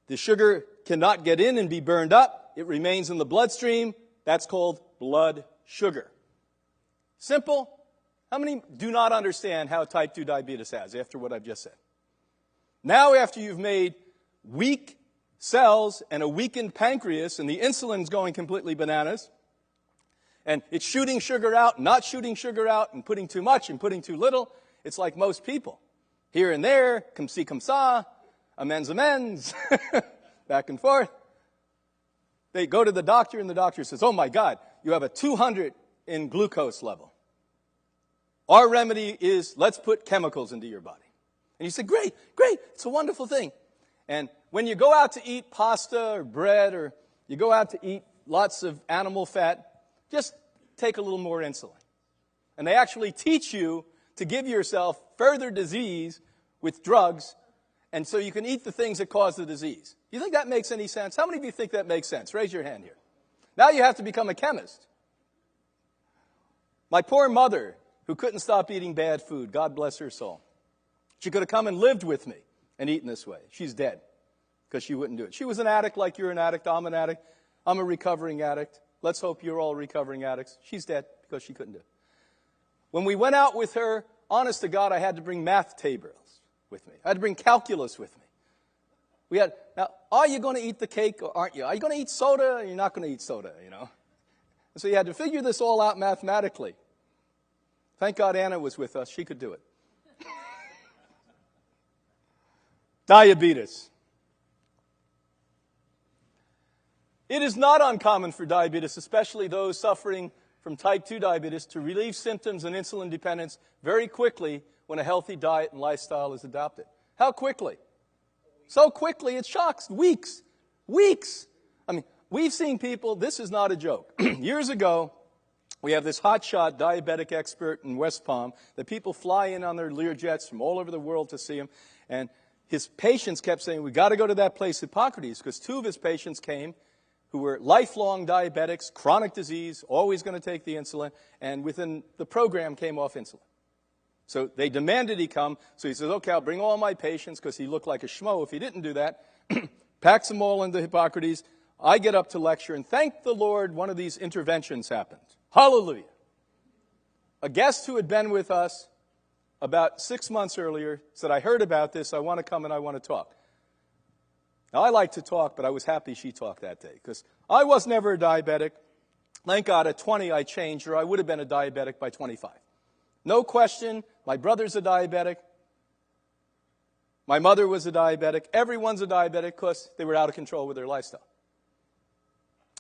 [SPEAKER 1] The sugar cannot get in and be burned up. It remains in the bloodstream. That's called blood sugar. Simple. How many do not understand how type 2 diabetes has after what I've just said? Now after you've made weak cells and a weakened pancreas and the insulin's going completely bananas and it's shooting sugar out, not shooting sugar out and putting too much and putting too little, it's like most people. Here and there, comme ci, comme ça, amends, back and forth. They go to the doctor and the doctor says, oh my God, you have a 200 in glucose level. Our remedy is let's put chemicals into your body. And you say, great, it's a wonderful thing. And when you go out to eat pasta or bread or you go out to eat lots of animal fat, just take a little more insulin. And they actually teach you to give yourself further disease with drugs, and so you can eat the things that cause the disease. Do you think that makes any sense? How many of you think that makes sense? Raise your hand here. Now you have to become a chemist. My poor mother, who couldn't stop eating bad food, God bless her soul. She could have come and lived with me and eaten this way. She's dead because she wouldn't do it. She was an addict like you're an addict. I'm an addict. I'm a recovering addict. Let's hope you're all recovering addicts. She's dead because she couldn't do it. When we went out with her, honest to God, I had to bring math tables with me. I had to bring calculus with me. Now, are you going to eat the cake or aren't you? Are you going to eat soda or you're not going to eat soda, you know? And so you had to figure this all out mathematically. Thank God Anna was with us. She could do it. Diabetes. It is not uncommon for diabetes, especially those suffering from type 2 diabetes, to relieve symptoms and insulin dependence very quickly when a healthy diet and lifestyle is adopted. How quickly? So quickly, it shocks. Weeks. We've seen people, this is not a joke. Years ago, we have this hotshot diabetic expert in West Palm that people fly in on their Learjets from all over the world to see him. And his patients kept saying, we got to go to that place, Hippocrates, because 2 of his patients came who were lifelong diabetics, chronic disease, always going to take the insulin, and within the program came off insulin. So they demanded he come. So he says, okay, I'll bring all my patients, because he looked like a schmo if he didn't do that. Packs them all into Hippocrates. I get up to lecture, and thank the Lord, one of these interventions happened. Hallelujah. A guest who had been with us about 6 months earlier said, I heard about this, I want to come and I want to talk. Now, I like to talk, but I was happy she talked that day, because I was never a diabetic. Thank God at 20 I changed, or I would have been a diabetic by 25. No question, my brother's a diabetic. My mother was a diabetic. Everyone's a diabetic because they were out of control with their lifestyle.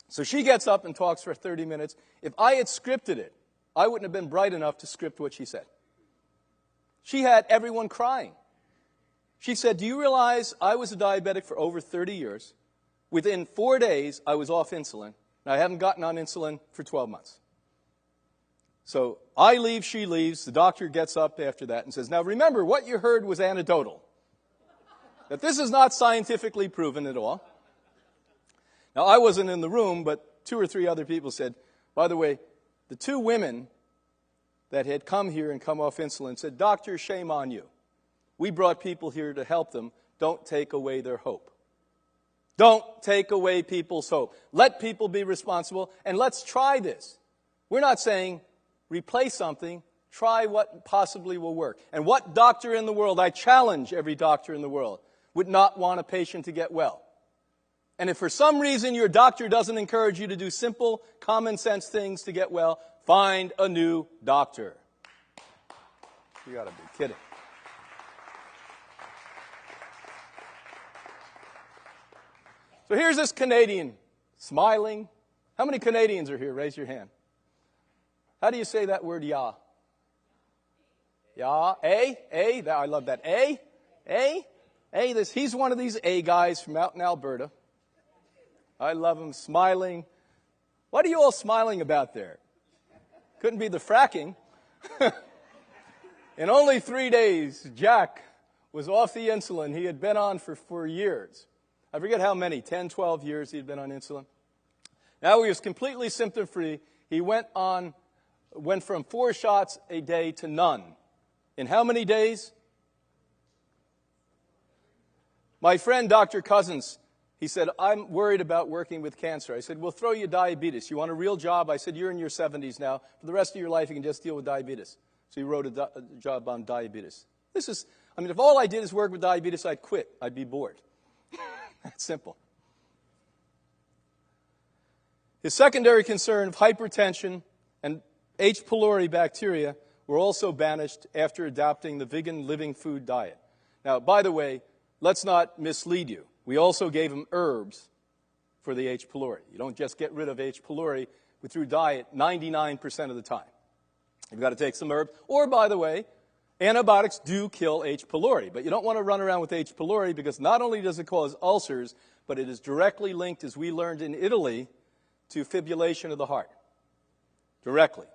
[SPEAKER 1] So she gets up and talks for 30 minutes. If I had scripted it, I wouldn't have been bright enough to script what she said. She had everyone crying. She said, do you realize I was a diabetic for over 30 years? Within 4 days, I was off insulin, and I haven't gotten on insulin for 12 months. So I leave, she leaves. The doctor gets up after that and says, now remember, what you heard was anecdotal. That this is not scientifically proven at all. Now, I wasn't in the room, but 2 or 3 other people said, by the way, the 2 women that had come here and come off insulin said, doctor, shame on you. We brought people here to help them. Don't take away their hope. Don't take away people's hope. Let people be responsible, and let's try this. We're not saying replace something. Try what possibly will work. And what doctor in the world, I challenge every doctor in the world, would not want a patient to get well? And if for some reason your doctor doesn't encourage you to do simple, common sense things to get well, find a new doctor. You got to be kidding. So here's this Canadian smiling. How many Canadians are here? Raise your hand. How do you say that word, ya? Ya, A, I love that. A, he's one of these A guys from out in Alberta. I love him, smiling. What are you all smiling about there? Couldn't be the fracking. In only 3 days, Jack was off the insulin he had been on for years. I forget how many, 10, 12 years he'd been on insulin. Now he was completely symptom-free. He went from 4 shots a day to none. In how many days? My friend, Dr. Cousins, he said, I'm worried about working with cancer. I said, we'll throw you diabetes. You want a real job? I said, you're in your 70s now. For the rest of your life, you can just deal with diabetes. So he wrote a job on diabetes. If all I did is work with diabetes, I'd quit. I'd be bored. That's simple. His secondary concern of hypertension and H. pylori bacteria were also banished after adopting the vegan living food diet. Now, by the way, let's not mislead you. We also gave him herbs for the H. pylori. You don't just get rid of H. pylori through diet 99% of the time. You've got to take some herbs. Or, by the way, antibiotics do kill H. pylori, but you don't want to run around with H. pylori because not only does it cause ulcers, but it is directly linked, as we learned in Italy, to fibrillation of the heart. Directly.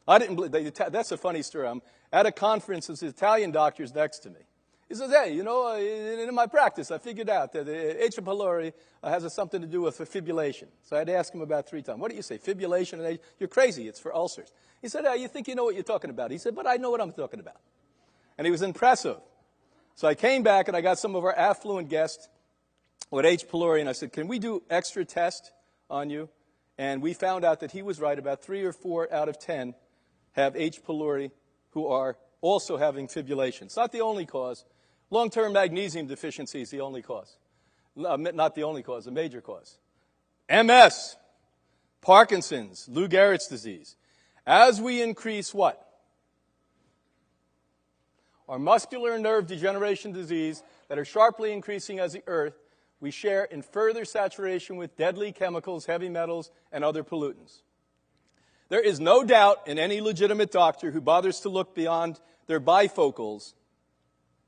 [SPEAKER 1] I didn't believe, that's a funny story. I'm at a conference, there's Italian doctors next to me. He says, hey, in my practice, I figured out that H. pylori has something to do with fibrillation. So I had to ask him about 3 times. What do you say, fibrillation? You're crazy, it's for ulcers. He said, you think you know what you're talking about? He said, but I know what I'm talking about. And he was impressive. So I came back and I got some of our affluent guests with H. pylori, and I said, can we do extra test on you? And we found out that he was right. About 3 or 4 out of 10 have H. pylori who are also having fibrillation. It's not the only cause. Long-term magnesium deficiency is the only cause. Not the only cause, a major cause. MS, Parkinson's, Lou Gehrig's disease. As we increase what? Our muscular and nerve degeneration disease that are sharply increasing as the earth, we share in further saturation with deadly chemicals, heavy metals, and other pollutants. There is no doubt in any legitimate doctor who bothers to look beyond their bifocals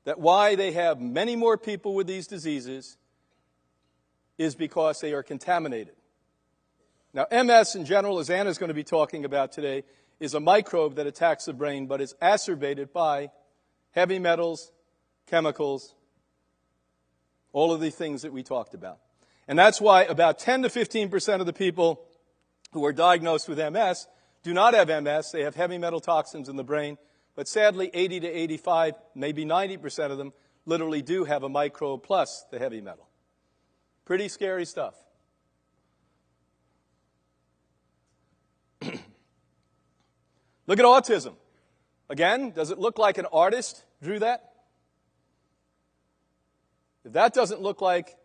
[SPEAKER 1] that why they have many more people with these diseases is because they are contaminated. Now, MS in general, as Anna's going to be talking about today, is a microbe that attacks the brain, but is exacerbated by heavy metals, chemicals, all of the things that we talked about. And that's why about 10 to 15% of the people who are diagnosed with MS do not have MS. They have heavy metal toxins in the brain. But sadly, 80 to 85, maybe 90% of them literally do have a microbe plus the heavy metal. Pretty scary stuff. Look at autism. Again, does it look like an artist drew that? If that doesn't look like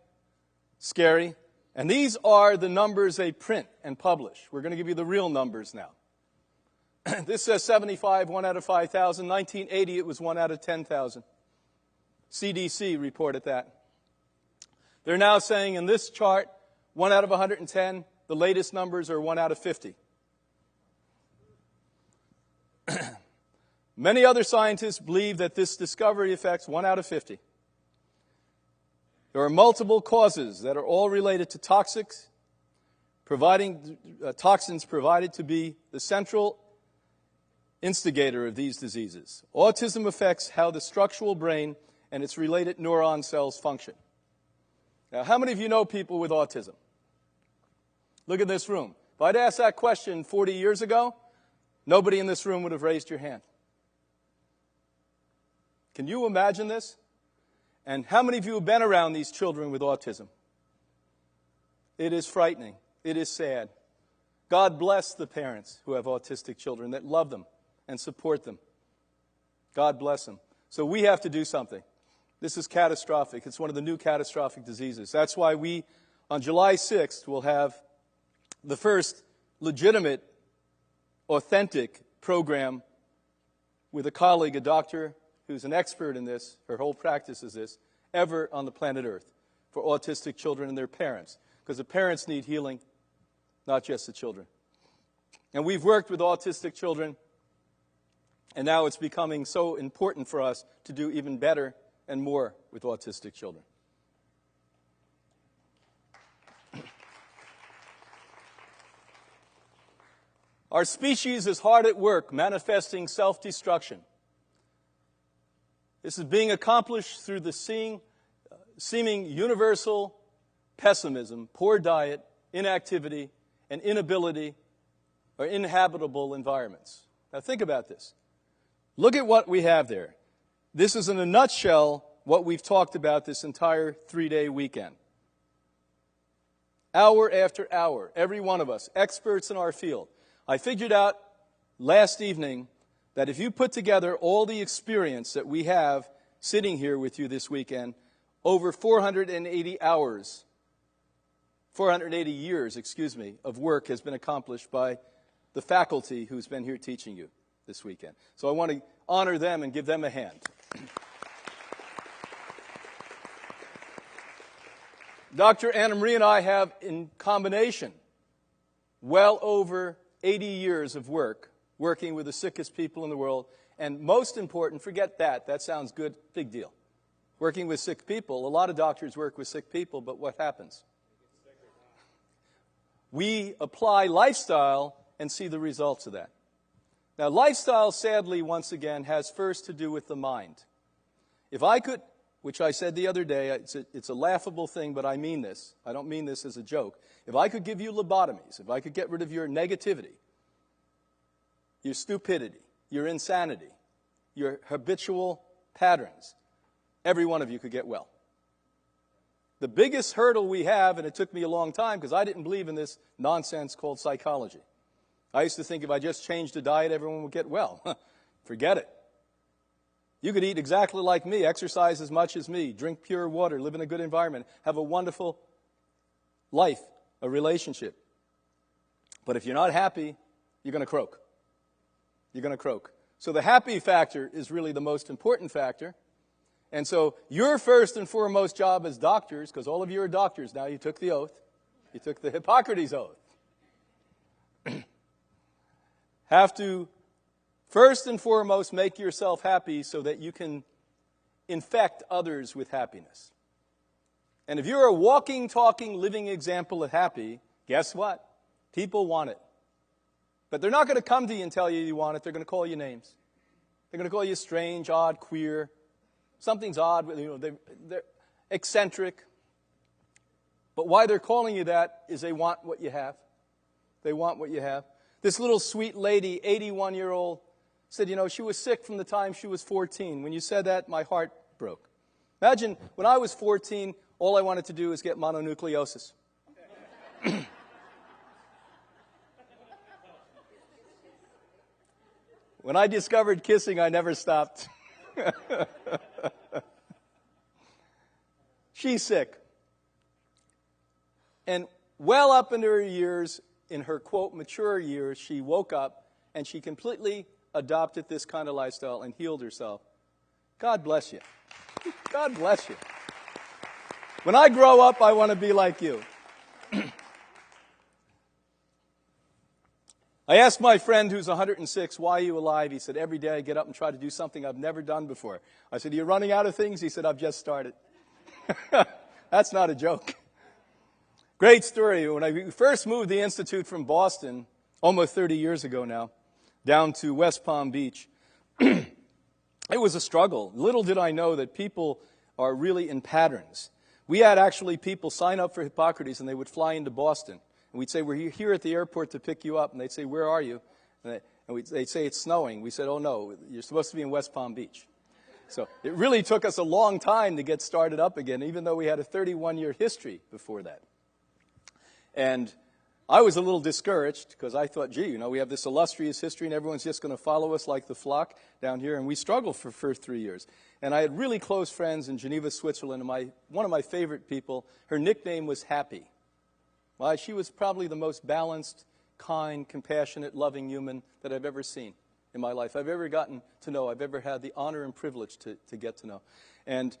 [SPEAKER 1] scary, And these are the numbers they print and publish. We're going to give you the real numbers now. This says 75, 1 out of 5,000. 1980, it was 1 out of 10,000. CDC reported that. They're now saying in this chart, 1 out of 110. The latest numbers are 1 out of 50. Many other scientists believe that this discovery affects 1 out of 50. There are multiple causes that are all related to toxins provided to be the central instigator of these diseases. Autism affects how the structural brain and its related neuron cells function. Now, how many of you know people with autism? Look at this room. If I'd asked that question 40 years ago, nobody in this room would have raised your hand. Can you imagine this? And how many of you have been around these children with autism? It is frightening. It is sad. God bless the parents who have autistic children that love them and support them. God bless them. So we have to do something. This is catastrophic. It's one of the new catastrophic diseases. That's why we, on July 6th, will have the first legitimate, authentic program with a colleague, a doctor who's an expert in this, her whole practice is this, ever on the planet Earth for autistic children and their parents. Because the parents need healing, not just the children. And we've worked with autistic children, and now it's becoming so important for us to do even better and more with autistic children. Our species is hard at work manifesting self-destruction. This is being accomplished through the seeming universal pessimism, poor diet, inactivity, and inability or inhabitable environments. Now think about this. Look at what we have there. This is in a nutshell what we've talked about this entire 3-day weekend. Hour after hour, every one of us, experts in our field. I figured out last evening that if you put together all the experience that we have sitting here with you this weekend, over 480 years, of work has been accomplished by the faculty who's been here teaching you this weekend. So I want to honor them and give them a hand. Dr. Anna Marie and I have, in combination, well over 80 years of work, working with the sickest people in the world. And most important, forget that. That sounds good, big deal. Working with sick people, a lot of doctors work with sick people, but what happens? We apply lifestyle and see the results of that. Now, lifestyle, sadly, once again, has first to do with the mind. If I could, which I said the other day, it's a laughable thing, but I mean this. I don't mean this as a joke. If I could give you lobotomies, if I could get rid of your negativity, your stupidity, your insanity, your habitual patterns, every one of you could get well. The biggest hurdle we have, and it took me a long time because I didn't believe in this nonsense called psychology. I used to think if I just changed the diet, everyone would get well. Forget it. You could eat exactly like me, exercise as much as me, drink pure water, live in a good environment, have a wonderful life, a relationship. But if you're not happy, you're going to croak. You're going to croak. So the happy factor is really the most important factor. And so your first and foremost job as doctors, because all of you are doctors now, you took the oath. You took the Hippocrates oath. Have to first and foremost make yourself happy so that you can infect others with happiness. And if you're a walking, talking, living example of happy, guess what? People want it. But they're not going to come to you and tell you want it. They're going to call you names. They're going to call you strange, odd, queer. Something's odd. They're eccentric. But why they're calling you that is they want what you have. They want what you have. This little sweet lady, 81-year-old, said, she was sick from the time she was 14. When you said that, my heart broke. Imagine, when I was 14, all I wanted to do was get mononucleosis. When I discovered kissing, I never stopped. She's sick. And well up into her years, in her, quote, mature years, she woke up and she completely adopted this kind of lifestyle and healed herself. God bless you. God bless you. When I grow up, I want to be like you. I asked my friend who's 106, why are you alive? He said, every day I get up and try to do something I've never done before. I said, are you running out of things? He said, I've just started. That's not a joke. Great story. When I first moved the Institute from Boston, almost 30 years ago now, down to West Palm Beach, it was a struggle. Little did I know that people are really in patterns. We had actually people sign up for Hippocrates, and they would fly into Boston. And we'd say, we're here at the airport to pick you up. And they'd say, where are you? And they'd say, it's snowing. We said, oh, no, you're supposed to be in West Palm Beach. So it really took us a long time to get started up again, even though we had a 31-year history before that. And I was a little discouraged because I thought, gee, we have this illustrious history and everyone's just going to follow us like the flock down here. And we struggled for 3 years. And I had really close friends in Geneva, Switzerland. And one of my favorite people, her nickname was Happy. Well, she was probably the most balanced, kind, compassionate, loving human that I've ever seen in my life, I've ever gotten to know, I've ever had the honor and privilege to get to know. And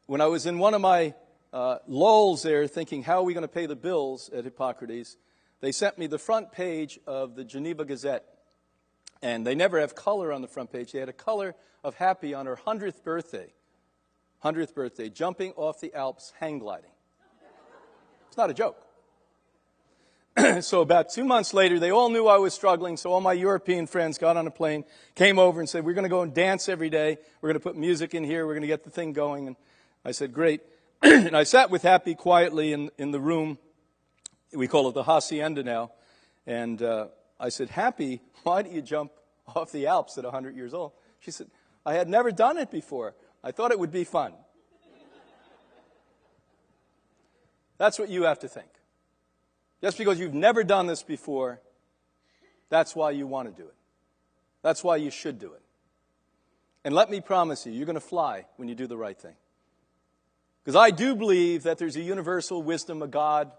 [SPEAKER 1] when I was in one of my lulls there thinking, how are we going to pay the bills at Hippocrates, they sent me the front page of the Geneva Gazette. And they never have color on the front page. They had a color of Happy on her 100th birthday. 100th birthday, jumping off the Alps, hang gliding. It's not a joke. So about 2 months later, they all knew I was struggling, so all my European friends got on a plane, came over and said, we're going to go and dance every day. We're going to put music in here. We're going to get the thing going. And I said, great. And I sat with Happy quietly in the room. We call it the Hacienda now. And I said, Happy, why do you jump off the Alps at 100 years old? She said, I had never done it before. I thought it would be fun. That's what you have to think. Just because you've never done this before, that's why you want to do it. That's why you should do it. And let me promise you, you're going to fly when you do the right thing. Because I do believe that there's a universal wisdom of God,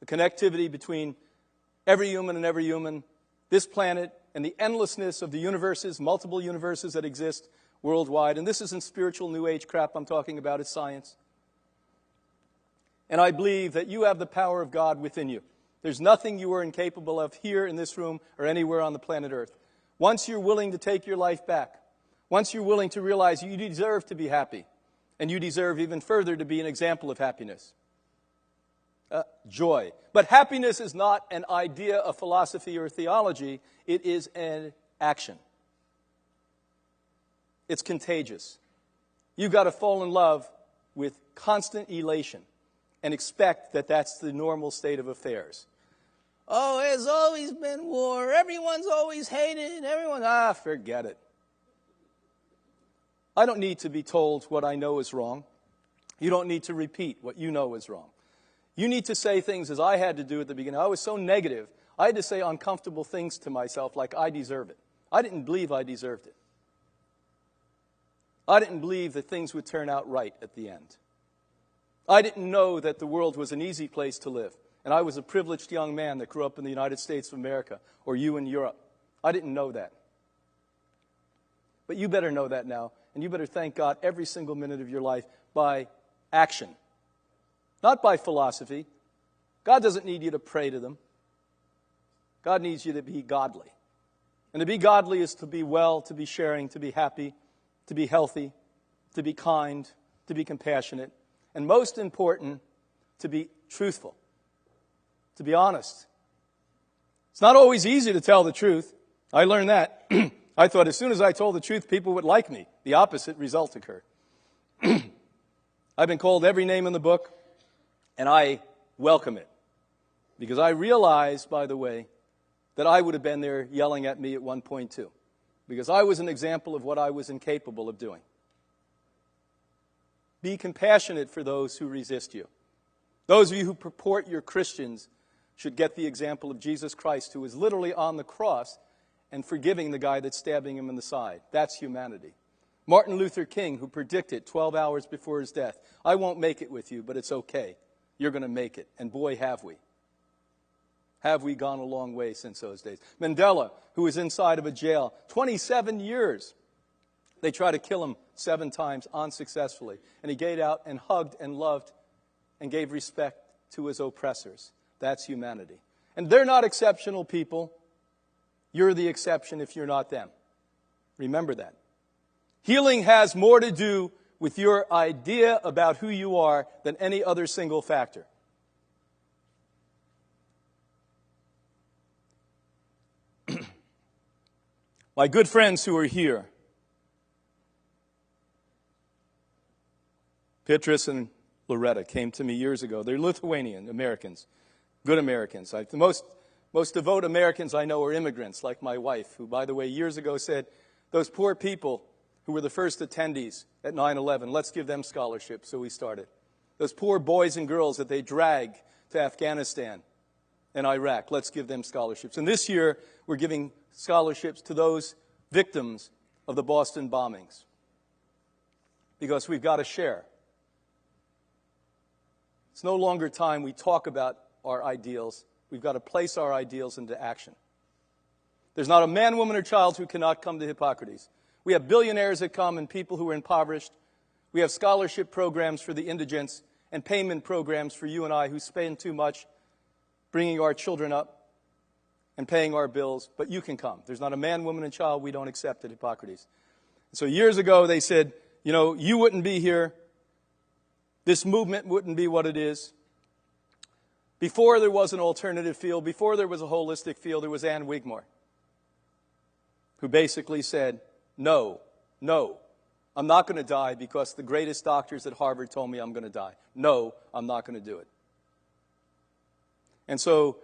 [SPEAKER 1] a connectivity between every human and every human, this planet, and the endlessness of the universes, multiple universes that exist worldwide. And this isn't spiritual New Age crap I'm talking about, it's science. And I believe that you have the power of God within you. There's nothing you are incapable of here in this room or anywhere on the planet Earth. Once you're willing to take your life back, once you're willing to realize you deserve to be happy, and you deserve even further to be an example of happiness. Joy. But happiness is not an idea, a philosophy, or a theology. It is an action. It's contagious. You've got to fall in love with constant elation and expect that that's the normal state of affairs. Oh, there's always been war. Everyone's always hated. Forget it. I don't need to be told what I know is wrong. You don't need to repeat what you know is wrong. You need to say things as I had to do at the beginning. I was so negative. I had to say uncomfortable things to myself like I deserve it. I didn't believe I deserved it. I didn't believe that things would turn out right at the end. I didn't know that the world was an easy place to live. And I was a privileged young man that grew up in the United States of America, or you in Europe. I didn't know that. But you better know that now, and you better thank God every single minute of your life by action. Not by philosophy. God doesn't need you to pray to them. God needs you to be godly. And to be godly is to be well, to be sharing, to be happy, to be healthy, to be kind, to be compassionate, and most important, to be truthful, to be honest. It's not always easy to tell the truth. I learned that. I thought as soon as I told the truth, people would like me. The opposite result occurred. I've been called every name in the book, and I welcome it. Because I realize, by the way, that I would have been there yelling at me at one point too. Because I was an example of what I was incapable of doing. Be compassionate for those who resist you. Those of you who purport you're Christians should get the example of Jesus Christ, who was literally on the cross and forgiving the guy that's stabbing him in the side. That's humanity. Martin Luther King, who predicted 12 hours before his death, I won't make it with you, but it's okay. you're going to make it. And boy, have we. Have we gone a long way since those days. Mandela, who was inside of a jail, 27 years. They tried to kill him 7 times unsuccessfully. And he got out and hugged and loved and gave respect to his oppressors. That's humanity. And they're not exceptional people. You're the exception if you're not them. Remember that. Healing has more to do with your idea about who you are than any other single factor. My good friends who are here, Petrus and Loretta, came to me years ago. They're Lithuanian Americans, good Americans. The most devout Americans I know are immigrants, like my wife, who, by the way, years ago said, those poor people who were the first attendees at 9/11, let's give them scholarships. So we started. Those poor boys and girls that they drag to Afghanistan and Iraq, let's give them scholarships. And this year, we're giving scholarships to those victims of the Boston bombings. Because we've got to share. It's no longer time we talk about our ideals. We've got to place our ideals into action. There's not a man, woman, or child who cannot come to Hippocrates. We have billionaires that come and people who are impoverished. We have scholarship programs for the indigents and payment programs for you and I who spend too much bringing our children up and paying our bills. But you can come. There's not a man, woman, and child we don't accept at Hippocrates. So years ago they said, you know, you wouldn't be here. This movement wouldn't be what it is. Before there was an alternative field, before there was a holistic field, there was Ann Wigmore, who basically said, no, I'm not going to die because the greatest doctors at Harvard told me I'm going to die. No, I'm not going to do it. And so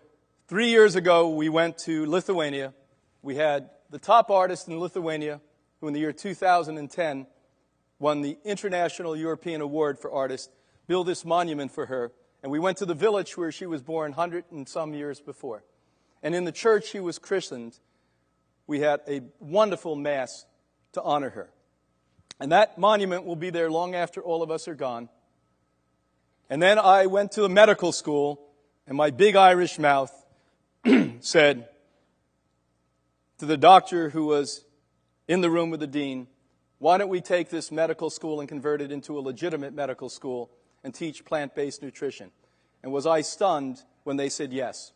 [SPEAKER 1] 3 years ago, we went to Lithuania. We had the top artist in Lithuania, who in the year 2010 won the International European Award for Artists, build this monument for her. And we went to the village where she was born 100 and some years before. And in the church she was christened, we had a wonderful mass to honor her. And that monument will be there long after all of us are gone. And then I went to a medical school, and my big Irish mouth said to the doctor who was in the room with the dean, why don't we take this medical school and convert it into a legitimate medical school and teach plant-based nutrition? And was I stunned when they said yes?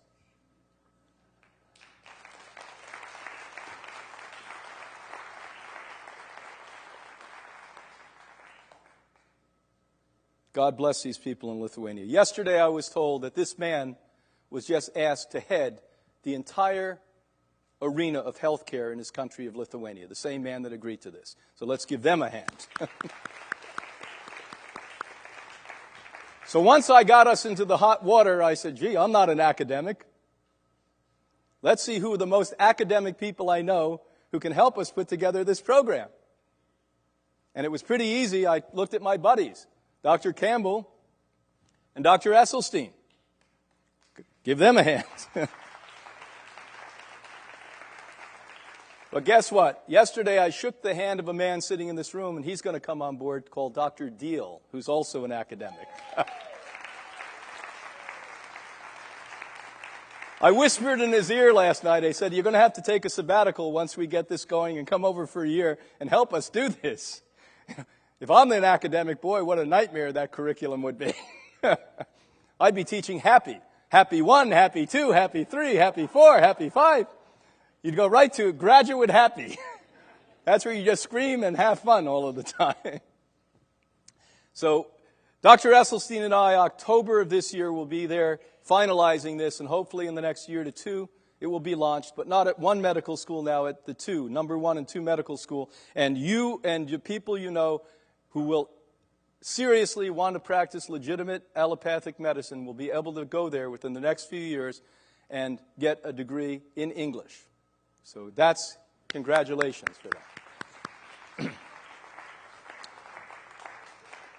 [SPEAKER 1] God bless these people in Lithuania. Yesterday I was told that this man was just asked to head the entire arena of healthcare in his country of Lithuania, the same man that agreed to this. So let's give them a hand. So once I got us into the hot water, I said, gee, I'm not an academic. Let's see who are the most academic people I know who can help us put together this program. And it was pretty easy. I looked at my buddies, Dr. Campbell and Dr. Esselstyn. Give them a hand. But guess what? Yesterday I shook the hand of a man sitting in this room, and he's going to come on board, called Dr. Deal, who's also an academic. I whispered in his ear last night. I said, you're going to have to take a sabbatical once we get this going and come over for a year and help us do this. If I'm an academic, boy, what a nightmare that curriculum would be. I'd be teaching happy. Happy 1, happy 2, happy 3, happy 4, happy 5. You'd go right to graduate happy. That's where you just scream and have fun all of the time. So Dr. Esselstyn and I, October of this year, will be there finalizing this, and hopefully in the next year to 2, it will be launched, but not at one medical school now, at the 2, number 1 and 2 medical school. And you and your people you know who will seriously want to practice legitimate allopathic medicine will be able to go there within the next few years and get a degree in English. So that's congratulations for that.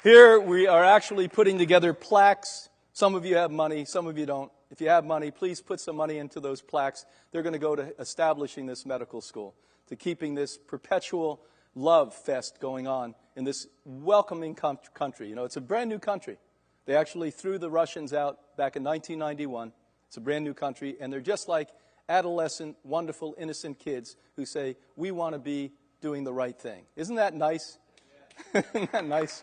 [SPEAKER 1] Here we are actually putting together plaques. Some of you have money, some of you don't. If you have money, please put some money into those plaques. They're going to go to establishing this medical school, to keeping this perpetual love fest going on in this welcoming country. You know, it's a brand new country. They actually threw the Russians out back in 1991. It's a brand new country, and they're just like adolescent, wonderful, innocent kids who say, we want to be doing the right thing. Isn't that nice? Isn't that nice?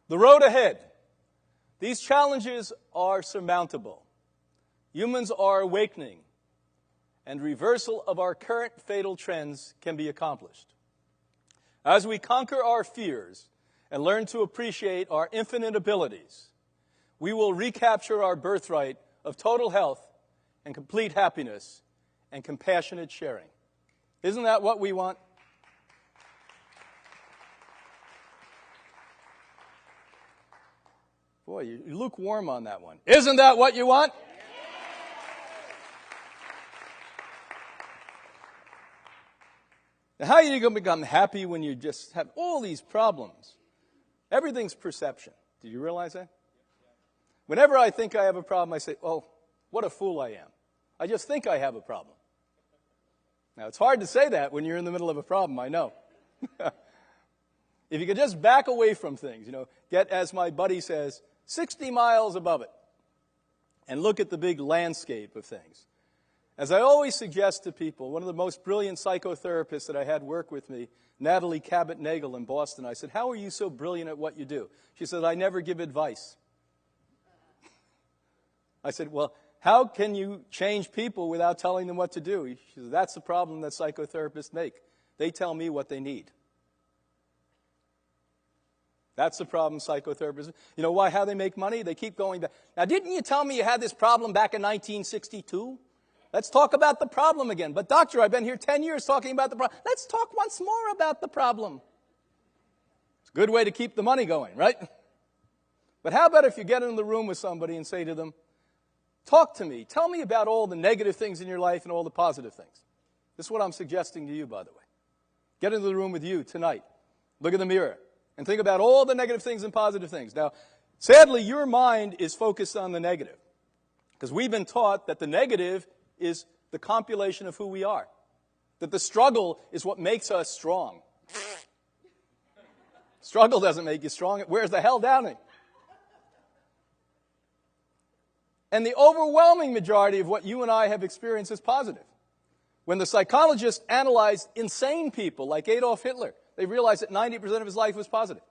[SPEAKER 1] The road ahead. These challenges are surmountable. Humans are awakening, and reversal of our current fatal trends can be accomplished. As we conquer our fears and learn to appreciate our infinite abilities, we will recapture our birthright of total health and complete happiness and compassionate sharing. Isn't that what we want? Boy, you're lukewarm on that one. Isn't that what you want? Now, how are you going to become happy when you just have all these problems? Everything's perception. Did you realize that? Whenever I think I have a problem, I say, oh, what a fool I am. I just think I have a problem. Now, it's hard to say that when you're in the middle of a problem, I know. If you could just back away from things, get, as my buddy says, 60 miles above it, and look at the big landscape of things. As I always suggest to people, one of the most brilliant psychotherapists that I had work with me, Natalie Cabot-Nagel in Boston, I said, how are you so brilliant at what you do? She said, I never give advice. I said, well, how can you change people without telling them what to do? She said, that's the problem that psychotherapists make. They tell me what they need. That's the problem psychotherapists. You know why? How they make money? They keep going back. Now, didn't you tell me you had this problem back in 1962? Let's talk about the problem again. But doctor, I've been here 10 years talking about the problem. Let's talk once more about the problem. It's a good way to keep the money going, right? But how about if you get in the room with somebody and say to them, talk to me. Tell me about all the negative things in your life and all the positive things. This is what I'm suggesting to you, by the way. Get into the room with you tonight. Look in the mirror and think about all the negative things and positive things. Now, sadly, your mind is focused on the negative because we've been taught that the negative is the compilation of who we are, that the struggle is what makes us strong. Struggle doesn't make you strong. It wears the hell down you. And the overwhelming majority of what you and I have experienced is positive. When the psychologists analyzed insane people like Adolf Hitler, they realized that 90% of his life was positive.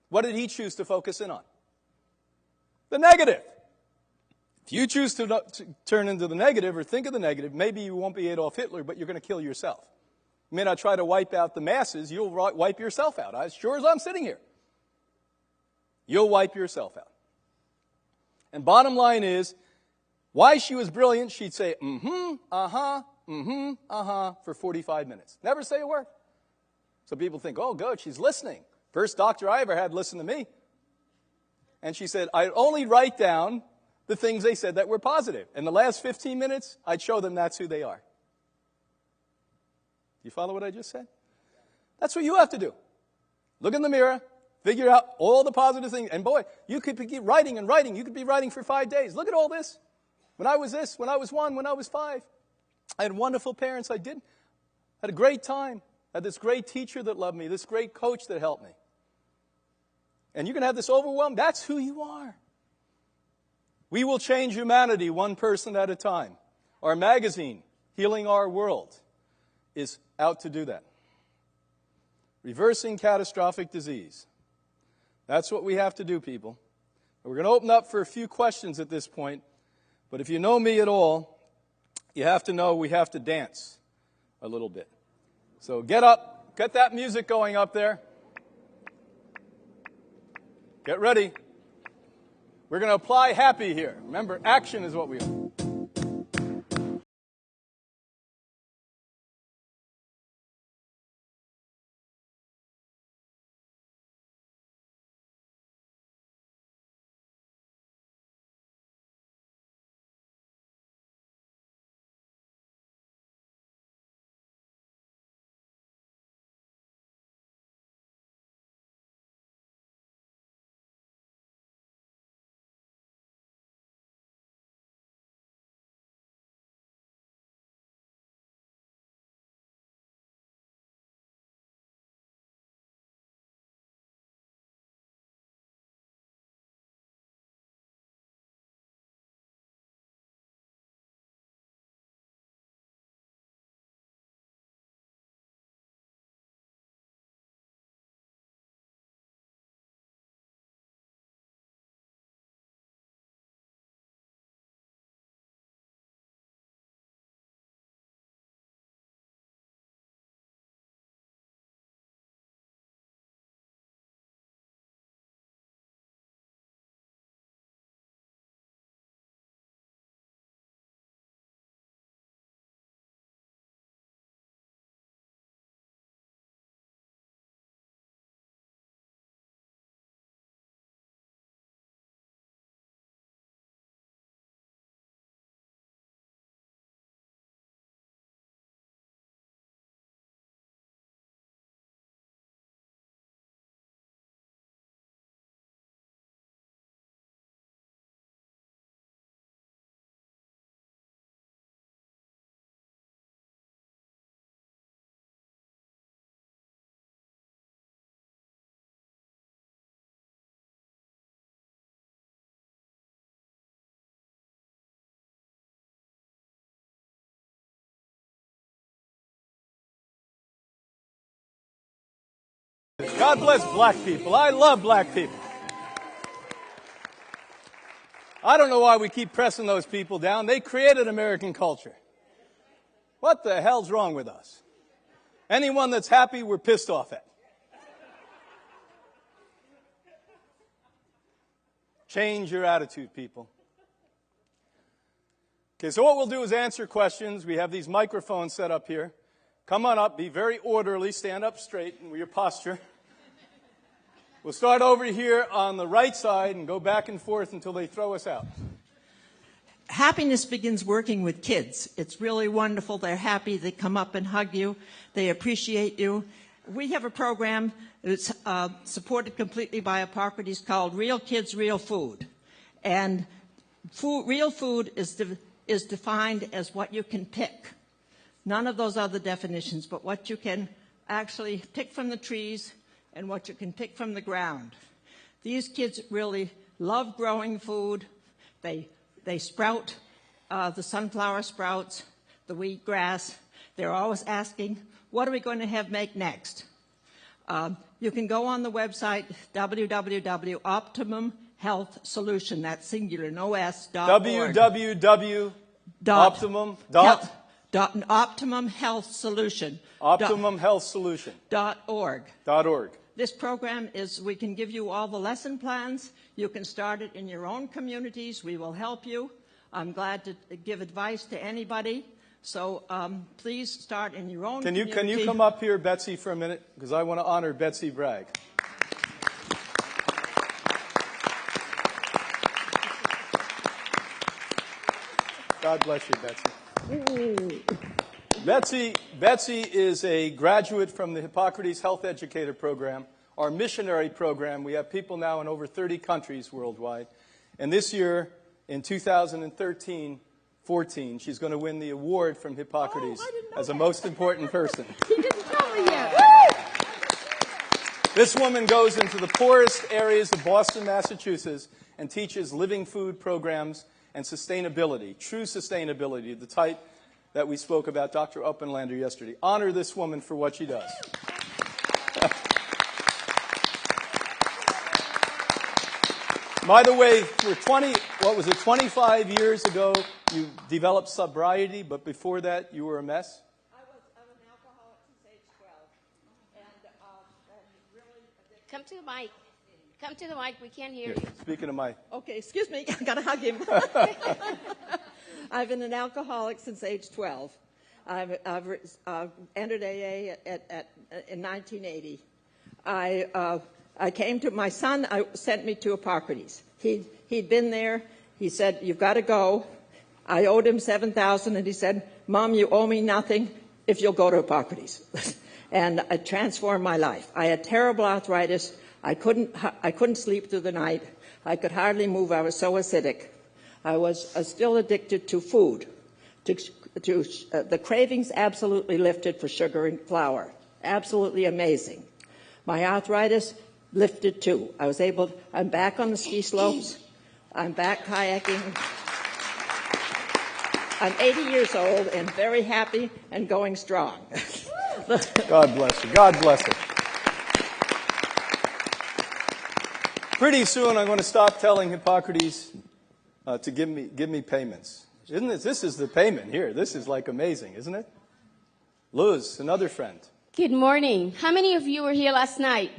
[SPEAKER 1] What did he choose to focus in on? The negative. If you choose to turn into the negative or think of the negative, maybe you won't be Adolf Hitler, but you're going to kill yourself. You may not try to wipe out the masses, you'll wipe yourself out. As sure as I'm sitting here. You'll wipe yourself out. And bottom line is, why she was brilliant, she'd say, for 45 minutes. Never say a word. So people think, oh, good, she's listening. First doctor I ever had listen to me. And she said, I'd only write down the things they said that were positive. In the last 15 minutes, I'd show them that's who they are. You follow what I just said? That's what you have to do. Look in the mirror, figure out all the positive things. And boy, you could keep writing and writing. You could be writing for 5 days. Look at all this. When I was this, when I was 1, when I was 5. I had wonderful parents. I had a great time. I had this great teacher that loved me, this great coach that helped me. And you can have this overwhelm. That's who you are. We will change humanity one person at a time. Our magazine, Healing Our World, is out to do that. Reversing catastrophic disease. That's what we have to do, people. We're going to open up for a few questions at this point. But if you know me at all, you have to know we have to dance a little bit. So get up, get that music going up there. Get ready. We're going to apply happy here. Remember, action is what we are. God bless black people. I love black people. I don't know why we keep pressing those people down. They created American culture. What the hell's wrong with us? Anyone that's happy, we're pissed off at. Change your attitude, people. Okay, so what we'll do is answer questions. We have these microphones set up here. Come on up, be very orderly, stand up straight with your posture. We'll start over here on the right side and go back and forth until they throw us out.
[SPEAKER 2] Happiness begins working with kids. It's really wonderful. They're happy. They come up and hug you. They appreciate you. We have a program that's supported completely by Hippocrates called Real Kids, Real Food. And real food is defined as what you can pick. None of those other definitions, but what you can actually pick from the trees and what you can pick from the ground. These kids really love growing food. They sprout the sunflower sprouts, the wheatgrass. They're always asking, what are we going to make next? You can go on the website, www.Optimum Health Solution, that's singular, no S,
[SPEAKER 1] www.Optimum.
[SPEAKER 2] Optimum Health Solution.
[SPEAKER 1] Optimum Health Solution.
[SPEAKER 2] .org.
[SPEAKER 1] .org.
[SPEAKER 2] This program we can give you all the lesson plans. You can start it in your own communities. We will help you. I'm glad to give advice to anybody. So please start in your own community.
[SPEAKER 1] Can you come up here, Betsy, for a minute? Because I want to honor Betsy Bragg. God bless you, Betsy. Betsy is a graduate from the Hippocrates Health Educator Program, our missionary program. We have people now in over 30 countries worldwide. And this year, in 2013-14, she's going to win the award from Hippocrates as a most important person.
[SPEAKER 2] He didn't tell me yet.
[SPEAKER 1] This woman goes into the poorest areas of Boston, Massachusetts, and teaches living food programs and sustainability, true sustainability, the type that we spoke about Dr. Oppenlander yesterday. Honor this woman for what she does. By the way, for 25 years ago, you developed sobriety, but before that, you were a mess?
[SPEAKER 2] I'm an alcoholic since age 12. And really...
[SPEAKER 3] Come to the mic. Come to the mic. We can't hear you.
[SPEAKER 1] Speaking of Mike.
[SPEAKER 2] Okay, excuse me. I got to hug him. I've been an alcoholic since age 12. I've entered AA in 1980. I came to my son. Sent me to Hippocrates. He'd been there. He said, "You've got to go." I owed him $7,000, and he said, "Mom, you owe me nothing if you'll go to Hippocrates." And it transformed my life. I had terrible arthritis. I couldn't sleep through the night. I could hardly move. I was so acidic. I was still addicted to food. The cravings absolutely lifted for sugar and flour. Absolutely amazing. My arthritis lifted too. I'm back on the ski slopes. I'm back kayaking. I'm 80 years old and very happy and going strong.
[SPEAKER 1] God bless you. God bless you. Pretty soon I'm going to stop telling Hippocrates to give me payments. Isn't it? This is the payment here. This is like amazing, isn't it? Luz, another friend.
[SPEAKER 3] Good morning. How many of you were here last night?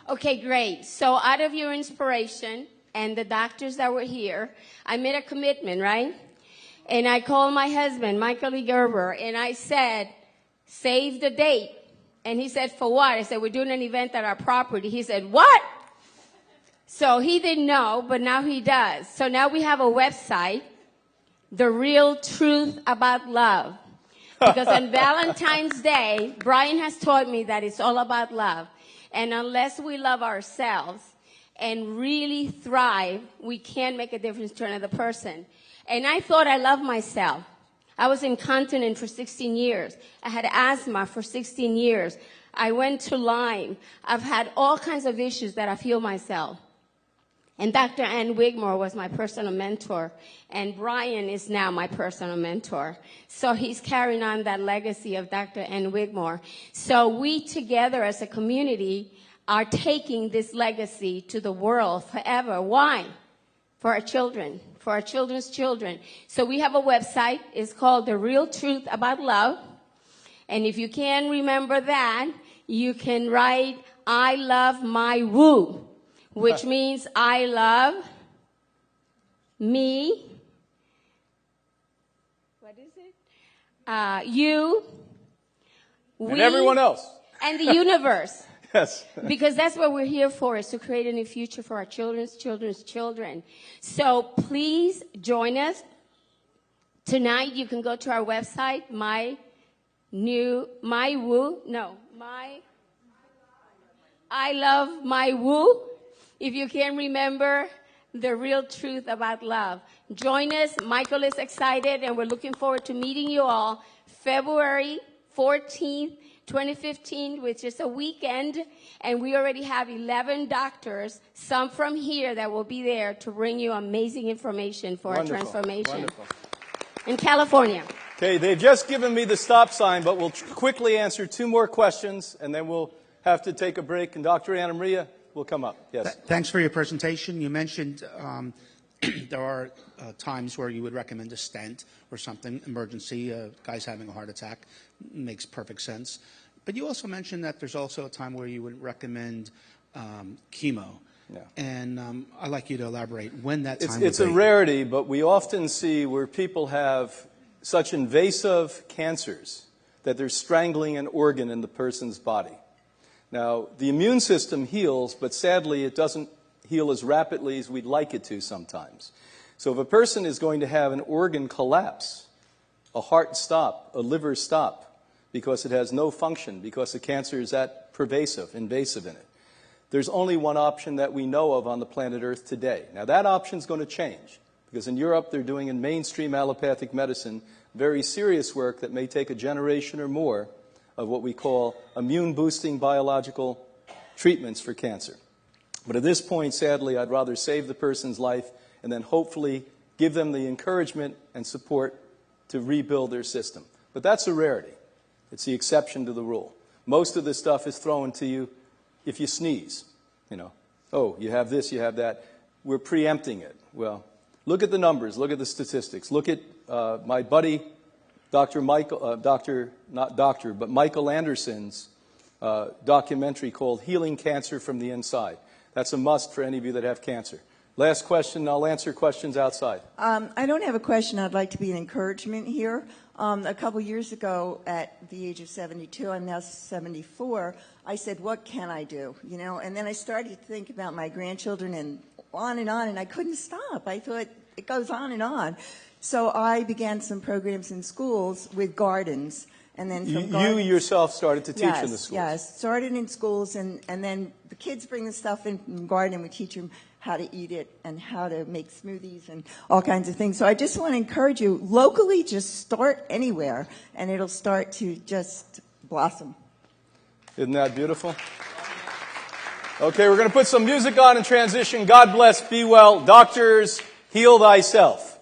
[SPEAKER 3] Okay, great. So out of your inspiration and the doctors that were here, I made a commitment, right? And I called my husband, Michael E. Gerber, and I said, save the date. And he said, for what? I said, we're doing an event at our property. He said, what? So he didn't know, but now he does. So now we have a website, The Real Truth About Love. Because on Valentine's Day, Brian has taught me that it's all about love. And unless we love ourselves and really thrive, we can't make a difference to another person. And I thought I loved myself. I was incontinent for 16 years. I had asthma for 16 years. I went to Lyme. I've had all kinds of issues that I've healed myself. And Dr. Ann Wigmore was my personal mentor. And Brian is now my personal mentor. So he's carrying on that legacy of Dr. Ann Wigmore. So we together as a community are taking this legacy to the world forever. Why? For our children, for our children's children. So we have a website. It's called The Real Truth About Love. And if you can remember that, you can write, I love my woo, which means I love me. What is it? You. We.
[SPEAKER 1] And everyone else.
[SPEAKER 3] And the universe.
[SPEAKER 1] Yes.
[SPEAKER 3] Because that's what we're here for, is to create a new future for our children's children. So please join us. Tonight you can go to our website, I love my woo. If you can remember the real truth about love. Join us. Michael is excited, and we're looking forward to meeting you all February 14th, 2015, which is a weekend, and we already have 11 doctors, some from here, that will be there to bring you amazing information for our transformation.
[SPEAKER 1] Wonderful.
[SPEAKER 3] In California.
[SPEAKER 1] Okay, they've just given me the stop sign, but we'll quickly answer 2 more questions, and then we'll have to take a break, and Dr. Anna Maria will come up. Yes.
[SPEAKER 4] Thanks for your presentation. You mentioned there are times where you would recommend a stent or something, emergency, guy's having a heart attack. Makes perfect sense. But you also mentioned that there's also a time where you would recommend chemo.
[SPEAKER 1] Yeah.
[SPEAKER 4] And I'd like you to elaborate when that time would
[SPEAKER 1] It's a rarity, but we often see where people have such invasive cancers that they're strangling an organ in the person's body. Now, the immune system heals, but sadly it doesn't heal as rapidly as we'd like it to sometimes. So if a person is going to have an organ collapse, a heart stop, a liver stop, because it has no function, because the cancer is that invasive in it, there's only one option that we know of on the planet Earth today. Now, that option is going to change, because in Europe they're doing in mainstream allopathic medicine very serious work that may take a generation or more of what we call immune-boosting biological treatments for cancer. But at this point, sadly, I'd rather save the person's life and then hopefully give them the encouragement and support to rebuild their system. But that's a rarity. It's the exception to the rule. Most of this stuff is thrown to you if you sneeze. Oh, you have this, you have that. We're preempting it. Well, look at the numbers. Look at the statistics. Look at my buddy, Michael Anderson's documentary called Healing Cancer from the Inside. That's a must for any of you that have cancer. Last question, I'll answer questions outside.
[SPEAKER 5] I don't have a question. I'd like to be an encouragement here. A couple years ago, at the age of 72, I'm now 74, I said, what can I do? And then I started to think about my grandchildren and on, and I couldn't stop. I thought, it goes on and on. So I began some programs in schools with gardens. And then from
[SPEAKER 1] you yourself started to teach in the schools?
[SPEAKER 5] Yes, started in schools, and then the kids bring the stuff in from the garden, and we teach them how to eat it and how to make smoothies and all kinds of things. So I just want to encourage you, locally, just start anywhere, and it'll start to just blossom.
[SPEAKER 1] Isn't that beautiful? Okay, we're going to put some music on and transition. God bless, be well. Doctors, heal thyself.